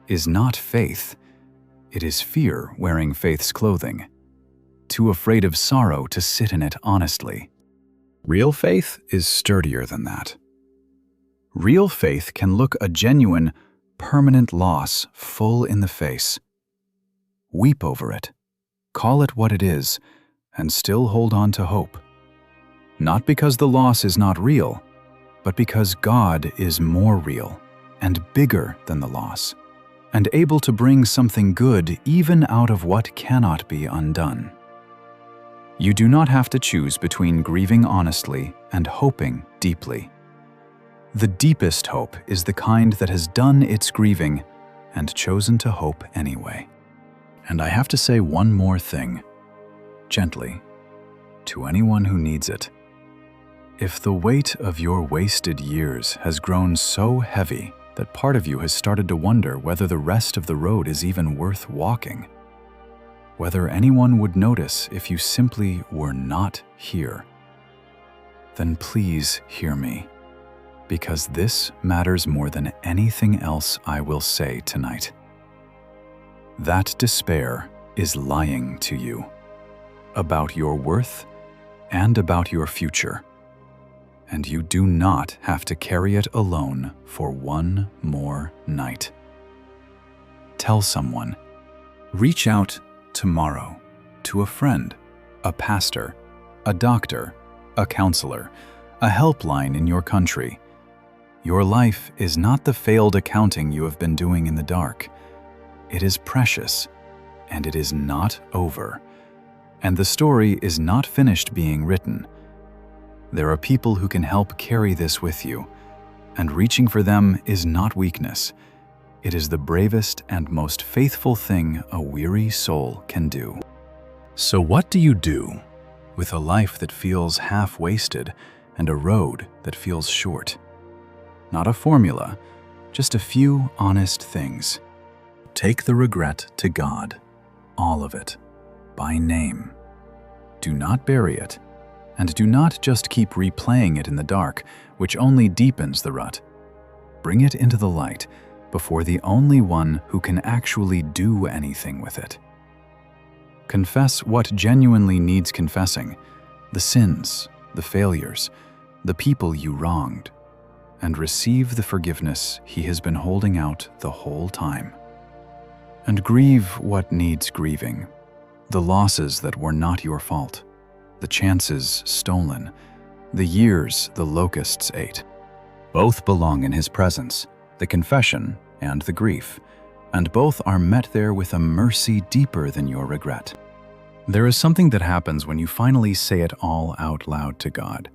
is not faith. It is fear wearing faith's clothing, too afraid of sorrow to sit in it honestly. Real faith is sturdier than that. Real faith can look a genuine, permanent loss full in the face. Weep over it, call it what it is, and still hold on to hope. Not because the loss is not real, but because God is more real and bigger than the loss, and able to bring something good even out of what cannot be undone. You do not have to choose between grieving honestly and hoping deeply. The deepest hope is the kind that has done its grieving and chosen to hope anyway. And I have to say one more thing, gently, to anyone who needs it. If the weight of your wasted years has grown so heavy that part of you has started to wonder whether the rest of the road is even worth walking, whether anyone would notice if you simply were not here, then please hear me, because this matters more than anything else I will say tonight. That despair is lying to you about your worth and about your future, and you do not have to carry it alone for one more night. Tell someone. Reach out tomorrow to a friend, a pastor, a doctor, a counselor, a helpline in your country. Your life is not the failed accounting you have been doing in the dark. It is precious, and it is not over. And the story is not finished being written. There are people who can help carry this with you, and reaching for them is not weakness. It is the bravest and most faithful thing a weary soul can do. So what do you do with a life that feels half-wasted and a road that feels short? Not a formula, just a few honest things. Take the regret to God, all of it, by name. Do not bury it, and do not just keep replaying it in the dark, which only deepens the rut. Bring it into the light before the only one who can actually do anything with it. Confess what genuinely needs confessing, the sins, the failures, the people you wronged, and receive the forgiveness He has been holding out the whole time. And grieve what needs grieving, the losses that were not your fault, the chances stolen, the years the locusts ate. Both belong in His presence, the confession and the grief, and both are met there with a mercy deeper than your regret. There is something that happens when you finally say it all out loud to God.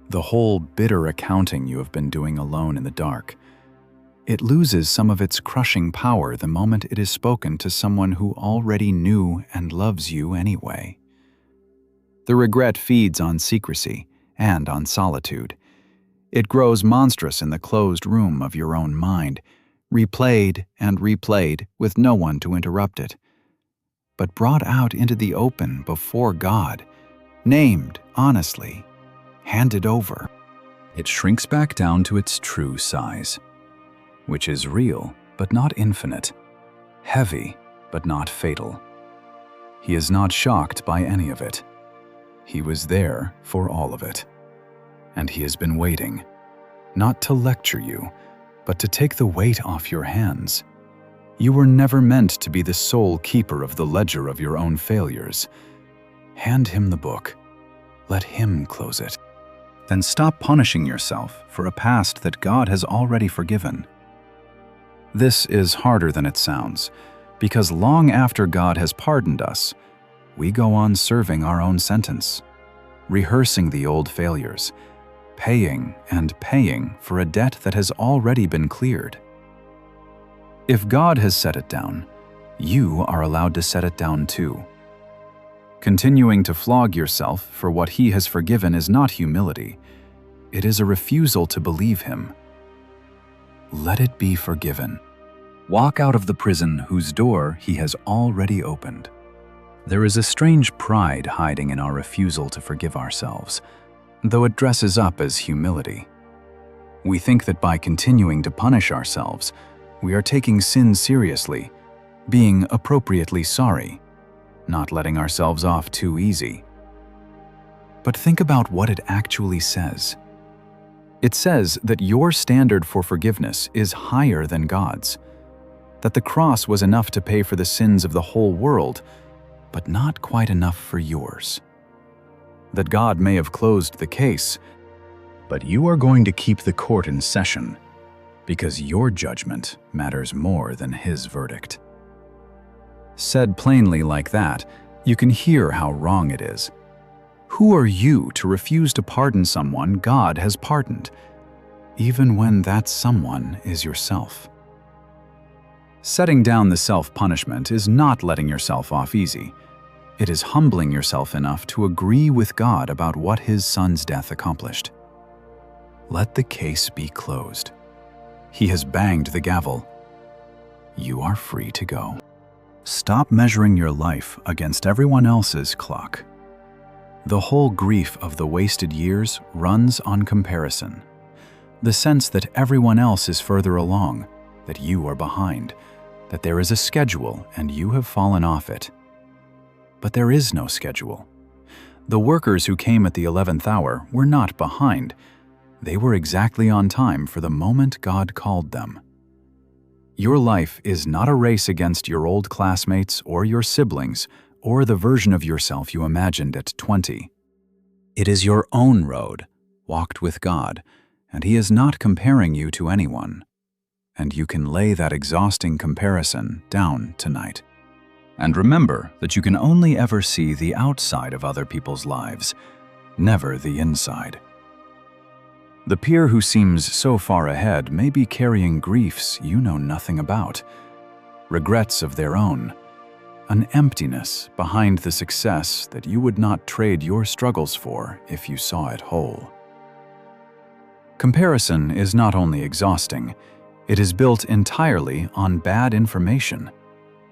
The whole bitter accounting you have been doing alone in the dark. It loses some of its crushing power the moment it is spoken to someone who already knew and loves you anyway. The regret feeds on secrecy and on solitude. It grows monstrous in the closed room of your own mind, replayed and replayed with no one to interrupt it. But brought out into the open before God, named honestly, handed over, it shrinks back down to its true size, which is real but not infinite, heavy but not fatal. He is not shocked by any of it. He was there for all of it. And He has been waiting, not to lecture you, but to take the weight off your hands. You were never meant to be the sole keeper of the ledger of your own failures. Hand Him the book. Let Him close it. Then stop punishing yourself for a past that God has already forgiven. This is harder than it sounds, because long after God has pardoned us, we go on serving our own sentence, rehearsing the old failures, paying and paying for a debt that has already been cleared. If God has set it down, you are allowed to set it down too. Continuing to flog yourself for what He has forgiven is not humility. It is a refusal to believe Him. Let it be forgiven. Walk out of the prison whose door He has already opened. There is a strange pride hiding in our refusal to forgive ourselves, though it dresses up as humility. We think that by continuing to punish ourselves, we are taking sin seriously, being appropriately sorry, not letting ourselves off too easy. But think about what it actually says. It says that your standard for forgiveness is higher than God's, that the cross was enough to pay for the sins of the whole world, but not quite enough for yours. That God may have closed the case, but you are going to keep the court in session because your judgment matters more than His verdict. Said plainly like that, you can hear how wrong it is. Who are you to refuse to pardon someone God has pardoned, even when that someone is yourself? Setting down the self-punishment is not letting yourself off easy. It is humbling yourself enough to agree with God about what His Son's death accomplished. Let the case be closed. He has banged the gavel. You are free to go. Stop measuring your life against everyone else's clock. The whole grief of the wasted years runs on comparison. The sense that everyone else is further along, that you are behind, that there is a schedule and you have fallen off it. But there is no schedule. The workers who came at the 11th hour were not behind. They were exactly on time for the moment God called them. Your life is not a race against your old classmates or your siblings or the version of yourself you imagined at 20. It is your own road, walked with God, and He is not comparing you to anyone. And you can lay that exhausting comparison down tonight. And remember that you can only ever see the outside of other people's lives, never the inside. The peer who seems so far ahead may be carrying griefs you know nothing about, regrets of their own, an emptiness behind the success that you would not trade your struggles for if you saw it whole. Comparison is not only exhausting, it is built entirely on bad information,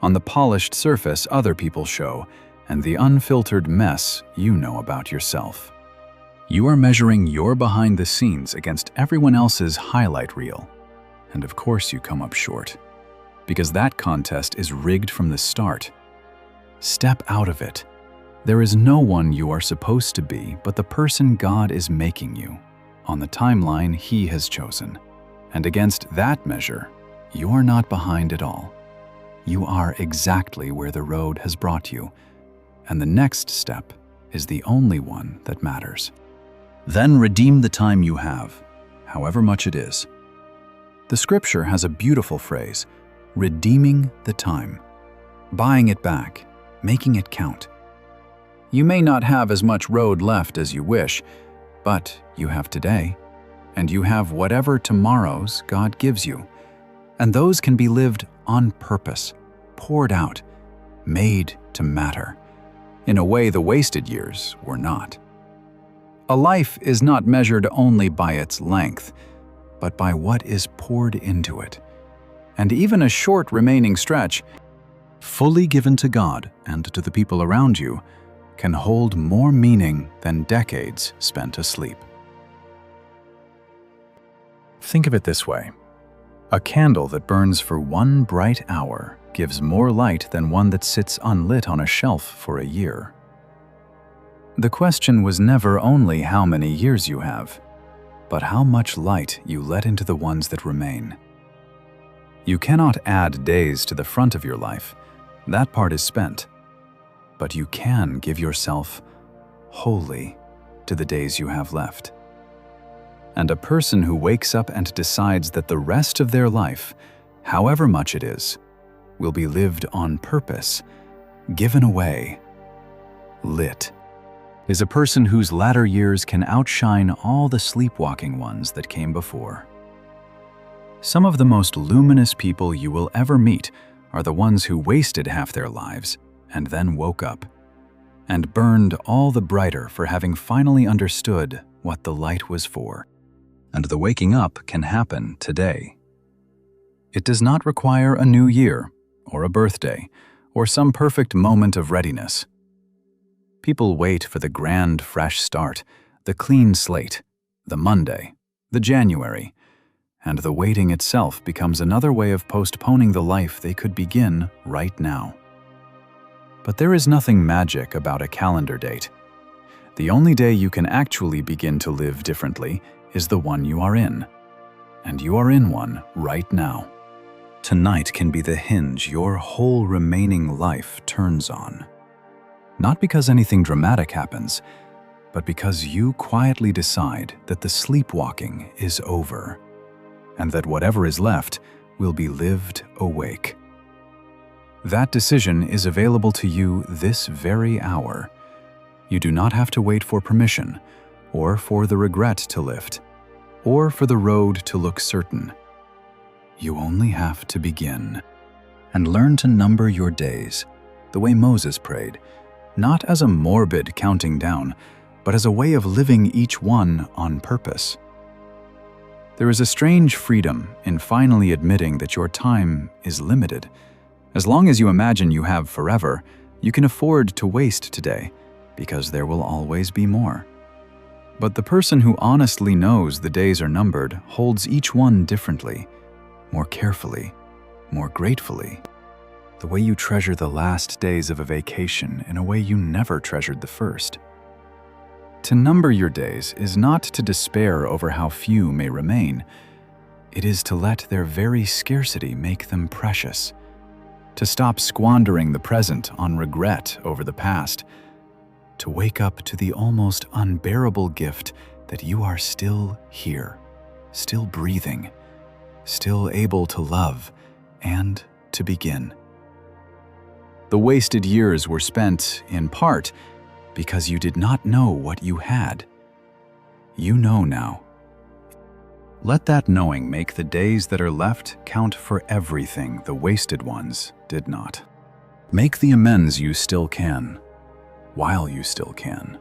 on the polished surface other people show, and the unfiltered mess you know about yourself. You are measuring your behind the scenes against everyone else's highlight reel, and of course you come up short, because that contest is rigged from the start. Step out of it. There is no one you are supposed to be but the person God is making you, on the timeline He has chosen. And against that measure, you are not behind at all. You are exactly where the road has brought you, and the next step is the only one that matters. Then redeem the time you have, however much it is. The scripture has a beautiful phrase, redeeming the time, buying it back, making it count. You may not have as much road left as you wish, but you have today, and you have whatever tomorrows God gives you, and those can be lived on purpose, poured out, made to matter, in a way the wasted years were not. A life is not measured only by its length, but by what is poured into it. And even a short remaining stretch, fully given to God and to the people around you, can hold more meaning than decades spent asleep. Think of it this way. A candle that burns for 1 bright hour gives more light than one that sits unlit on a shelf for a year. The question was never only how many years you have, but how much light you let into the ones that remain. You cannot add days to the front of your life. That part is spent. But you can give yourself wholly to the days you have left. And a person who wakes up and decides that the rest of their life, however much it is, will be lived on purpose, given away, lit, is a person whose latter years can outshine all the sleepwalking ones that came before. Some of the most luminous people you will ever meet are the ones who wasted half their lives and then woke up, and burned all the brighter for having finally understood what the light was for. And the waking up can happen today. It does not require a new year, or a birthday, or some perfect moment of readiness. People wait for the grand fresh start, the clean slate, the Monday, the January, and the waiting itself becomes another way of postponing the life they could begin right now. But there is nothing magic about a calendar date. The only day you can actually begin to live differently is the one you are in. And you are in one right now. Tonight can be the hinge your whole remaining life turns on. Not because anything dramatic happens, but because you quietly decide that the sleepwalking is over, and that whatever is left will be lived awake. That decision is available to you this very hour. You do not have to wait for permission, or for the regret to lift, or for the road to look certain. You only have to begin, and learn to number your days, the way Moses prayed, not as a morbid counting down, but as a way of living each one on purpose. There is a strange freedom in finally admitting that your time is limited. As long as you imagine you have forever, you can afford to waste today, because there will always be more. But the person who honestly knows the days are numbered holds each one differently, more carefully, more gratefully. The way you treasure the last days of a vacation in a way you never treasured the first. To number your days is not to despair over how few may remain. It is to let their very scarcity make them precious. To stop squandering the present on regret over the past. To wake up to the almost unbearable gift that you are still here, still breathing, still able to love and to begin. The wasted years were spent, in part, because you did not know what you had. You know now. Let that knowing make the days that are left count for everything the wasted ones did not. Make the amends you still can, while you still can.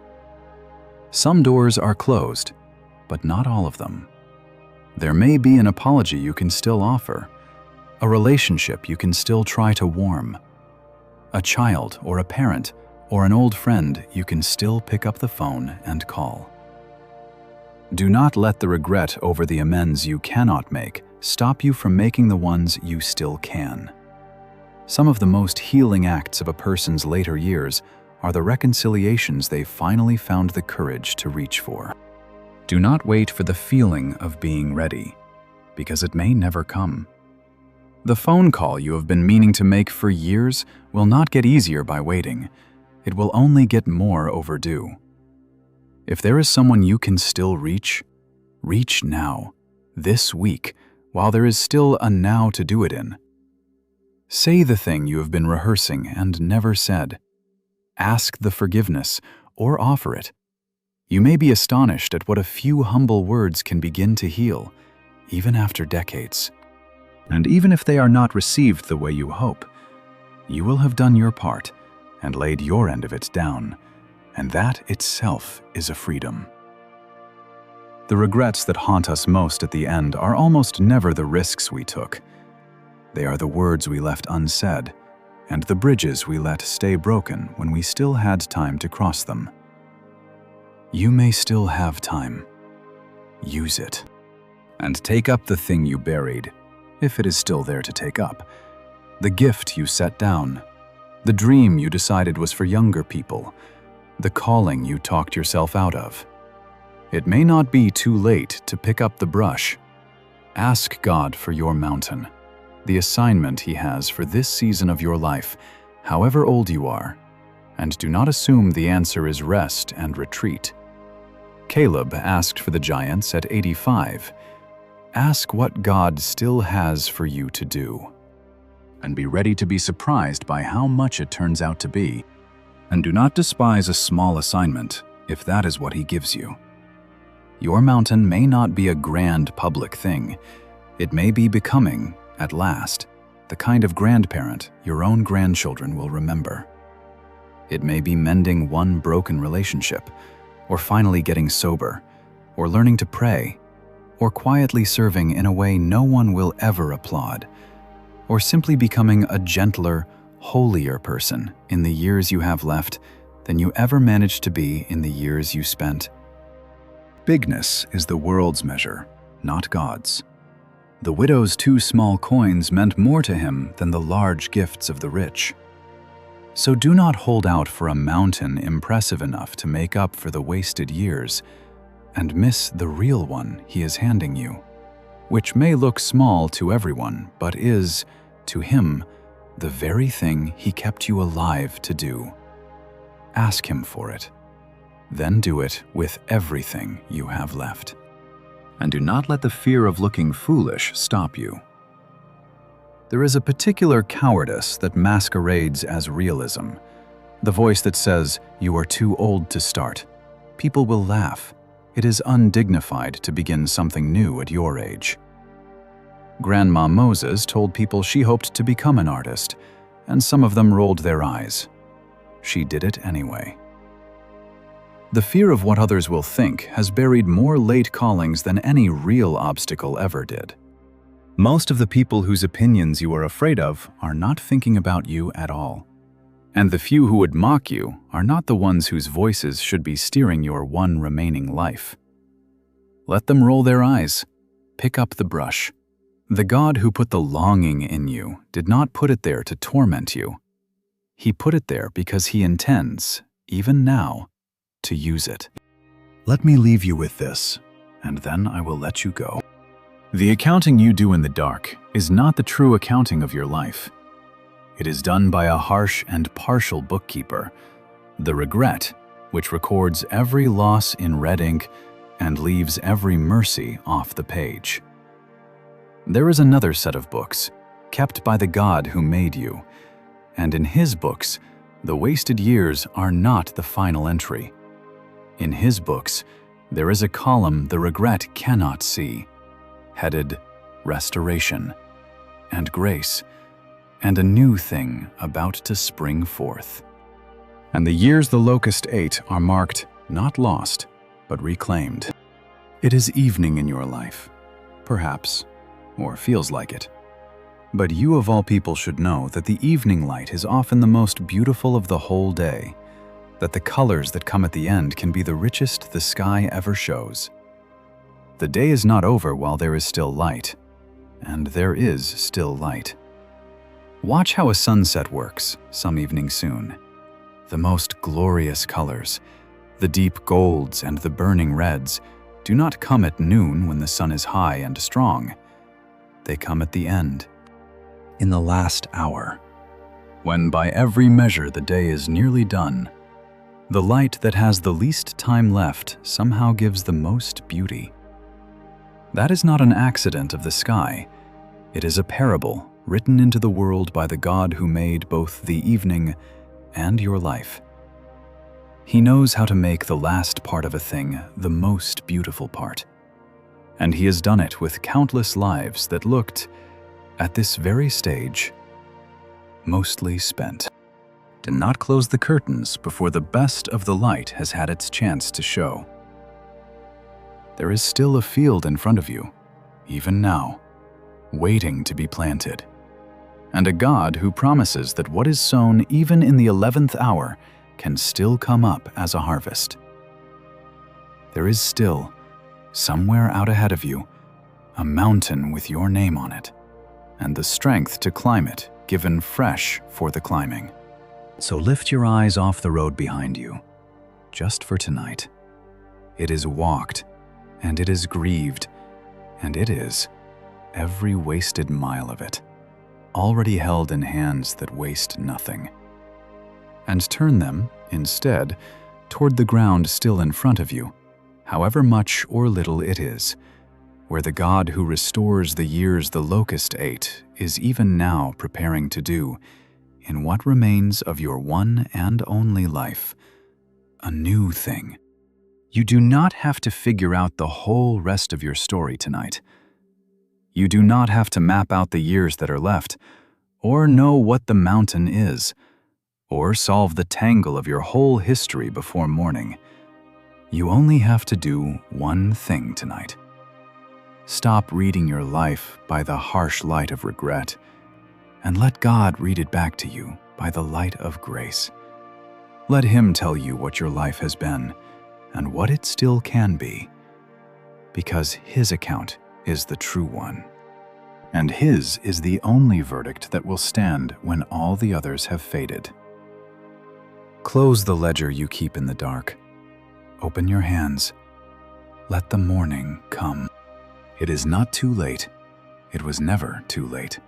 Some doors are closed, but not all of them. There may be an apology you can still offer, a relationship you can still try to warm, a child or a parent or an old friend you can still pick up the phone and call. Do not let the regret over the amends you cannot make stop you from making the ones you still can. Some of the most healing acts of a person's later years are the reconciliations they finally found the courage to reach for. Do not wait for the feeling of being ready, because it may never come. The phone call you have been meaning to make for years will not get easier by waiting. It will only get more overdue. If there is someone you can still reach, reach now, this week, while there is still a now to do it in. Say the thing you have been rehearsing and never said. Ask the forgiveness or offer it. You may be astonished at what a few humble words can begin to heal, even after decades. And even if they are not received the way you hope, you will have done your part and laid your end of it down, and that itself is a freedom. The regrets that haunt us most at the end are almost never the risks we took. They are the words we left unsaid, and the bridges we let stay broken when we still had time to cross them. You may still have time. Use it. And take up the thing you buried, if it is still there to take up. The gift you set down. The dream you decided was for younger people. The calling you talked yourself out of. It may not be too late to pick up the brush. Ask God for your mountain, the assignment He has for this season of your life, however old you are, and do not assume the answer is rest and retreat. Caleb asked for the giants at 85. Ask what God still has for you to do, and be ready to be surprised by how much it turns out to be. And do not despise a small assignment if that is what He gives you. Your mountain may not be a grand public thing. It may be becoming, at last, the kind of grandparent your own grandchildren will remember. It may be mending one broken relationship, or finally getting sober, or learning to pray, or quietly serving in a way no one will ever applaud, or simply becoming a gentler, holier person in the years you have left than you ever managed to be in the years you spent. Bigness is the world's measure, not God's. The widow's 2 small coins meant more to Him than the large gifts of the rich. So do not hold out for a mountain impressive enough to make up for the wasted years, and miss the real one He is handing you, which may look small to everyone, but is, to Him, the very thing He kept you alive to do. Ask Him for it. Then do it with everything you have left. And do not let the fear of looking foolish stop you. There is a particular cowardice that masquerades as realism. The voice that says, "You are too old to start." People will laugh. It is undignified to begin something new at your age. Grandma Moses told people she hoped to become an artist, and some of them rolled their eyes. she did it anyway. The fear of what others will think has buried more late callings than any real obstacle ever did. Most of the people whose opinions you are afraid of are not thinking about you at all. And the few who would mock you are not the ones whose voices should be steering your one remaining life. Let them roll their eyes. Pick up the brush. The God who put the longing in you did not put it there to torment you. He put it there because he intends, even now, to use it. Let me leave you with this, and then I will let you go. The accounting you do in the dark is not the true accounting of your life. It is done by a harsh and partial bookkeeper, the regret, which records every loss in red ink and leaves every mercy off the page. There is another set of books, kept by the God who made you, and in his books, the wasted years are not the final entry. In his books, there is a column the regret cannot see, headed Restoration and Grace, and a new thing about to spring forth. And the years the locust ate are marked, not lost, but reclaimed. It is evening in your life, perhaps, or feels like it. But you of all people should know that the evening light is often the most beautiful of the whole day, that the colors that come at the end can be the richest the sky ever shows. The day is not over while there is still light, and there is still light. Watch how a sunset works some evening soon. The most glorious colors, the deep golds and the burning reds, do not come at noon when the sun is high and strong. They come at the end, in the last hour, when by every measure the day is nearly done. The light that has the least time left somehow gives the most beauty. That is not an accident of the sky. It is a parable written into the world by the God who made both the evening and your life. He knows how to make the last part of a thing the most beautiful part. And he has done it with countless lives that looked, at this very stage, mostly spent. Do not close the curtains before the best of the light has had its chance to show. There is still a field in front of you, even now, waiting to be planted, and a God who promises that what is sown even in the 11th hour can still come up as a harvest. There is still, somewhere out ahead of you, a mountain with your name on it, and the strength to climb it given fresh for the climbing. So lift your eyes off the road behind you, just for tonight. It is walked, and it is grieved, and it is, every wasted mile of it, already held in hands that waste nothing. And turn them, instead, toward the ground still in front of you, however much or little it is, where the God who restores the years the locust ate is even now preparing to do, in what remains of your one and only life, a new thing. You do not have to figure out the whole rest of your story tonight. You do not have to map out the years that are left, or know what the mountain is, or solve the tangle of your whole history before morning. You only have to do one thing tonight. Stop reading your life by the harsh light of regret, and let God read it back to you by the light of grace. Let Him tell you what your life has been and what it still can be, because His account is the true one, and His is the only verdict that will stand when all the others have faded. Close the ledger you keep in the dark. Open your hands. Let the morning come. It is not too late. It was never too late.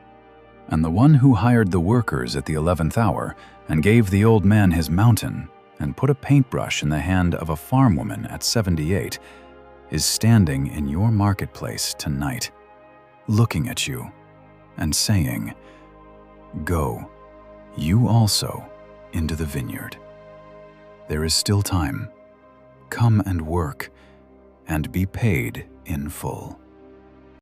And the one who hired the workers at the 11th hour and gave the old man his mountain and put a paintbrush in the hand of a farm woman at 78 is standing in your marketplace tonight, looking at you and saying, "Go, you also, into the vineyard. There is still time. Come and work, and be paid in full."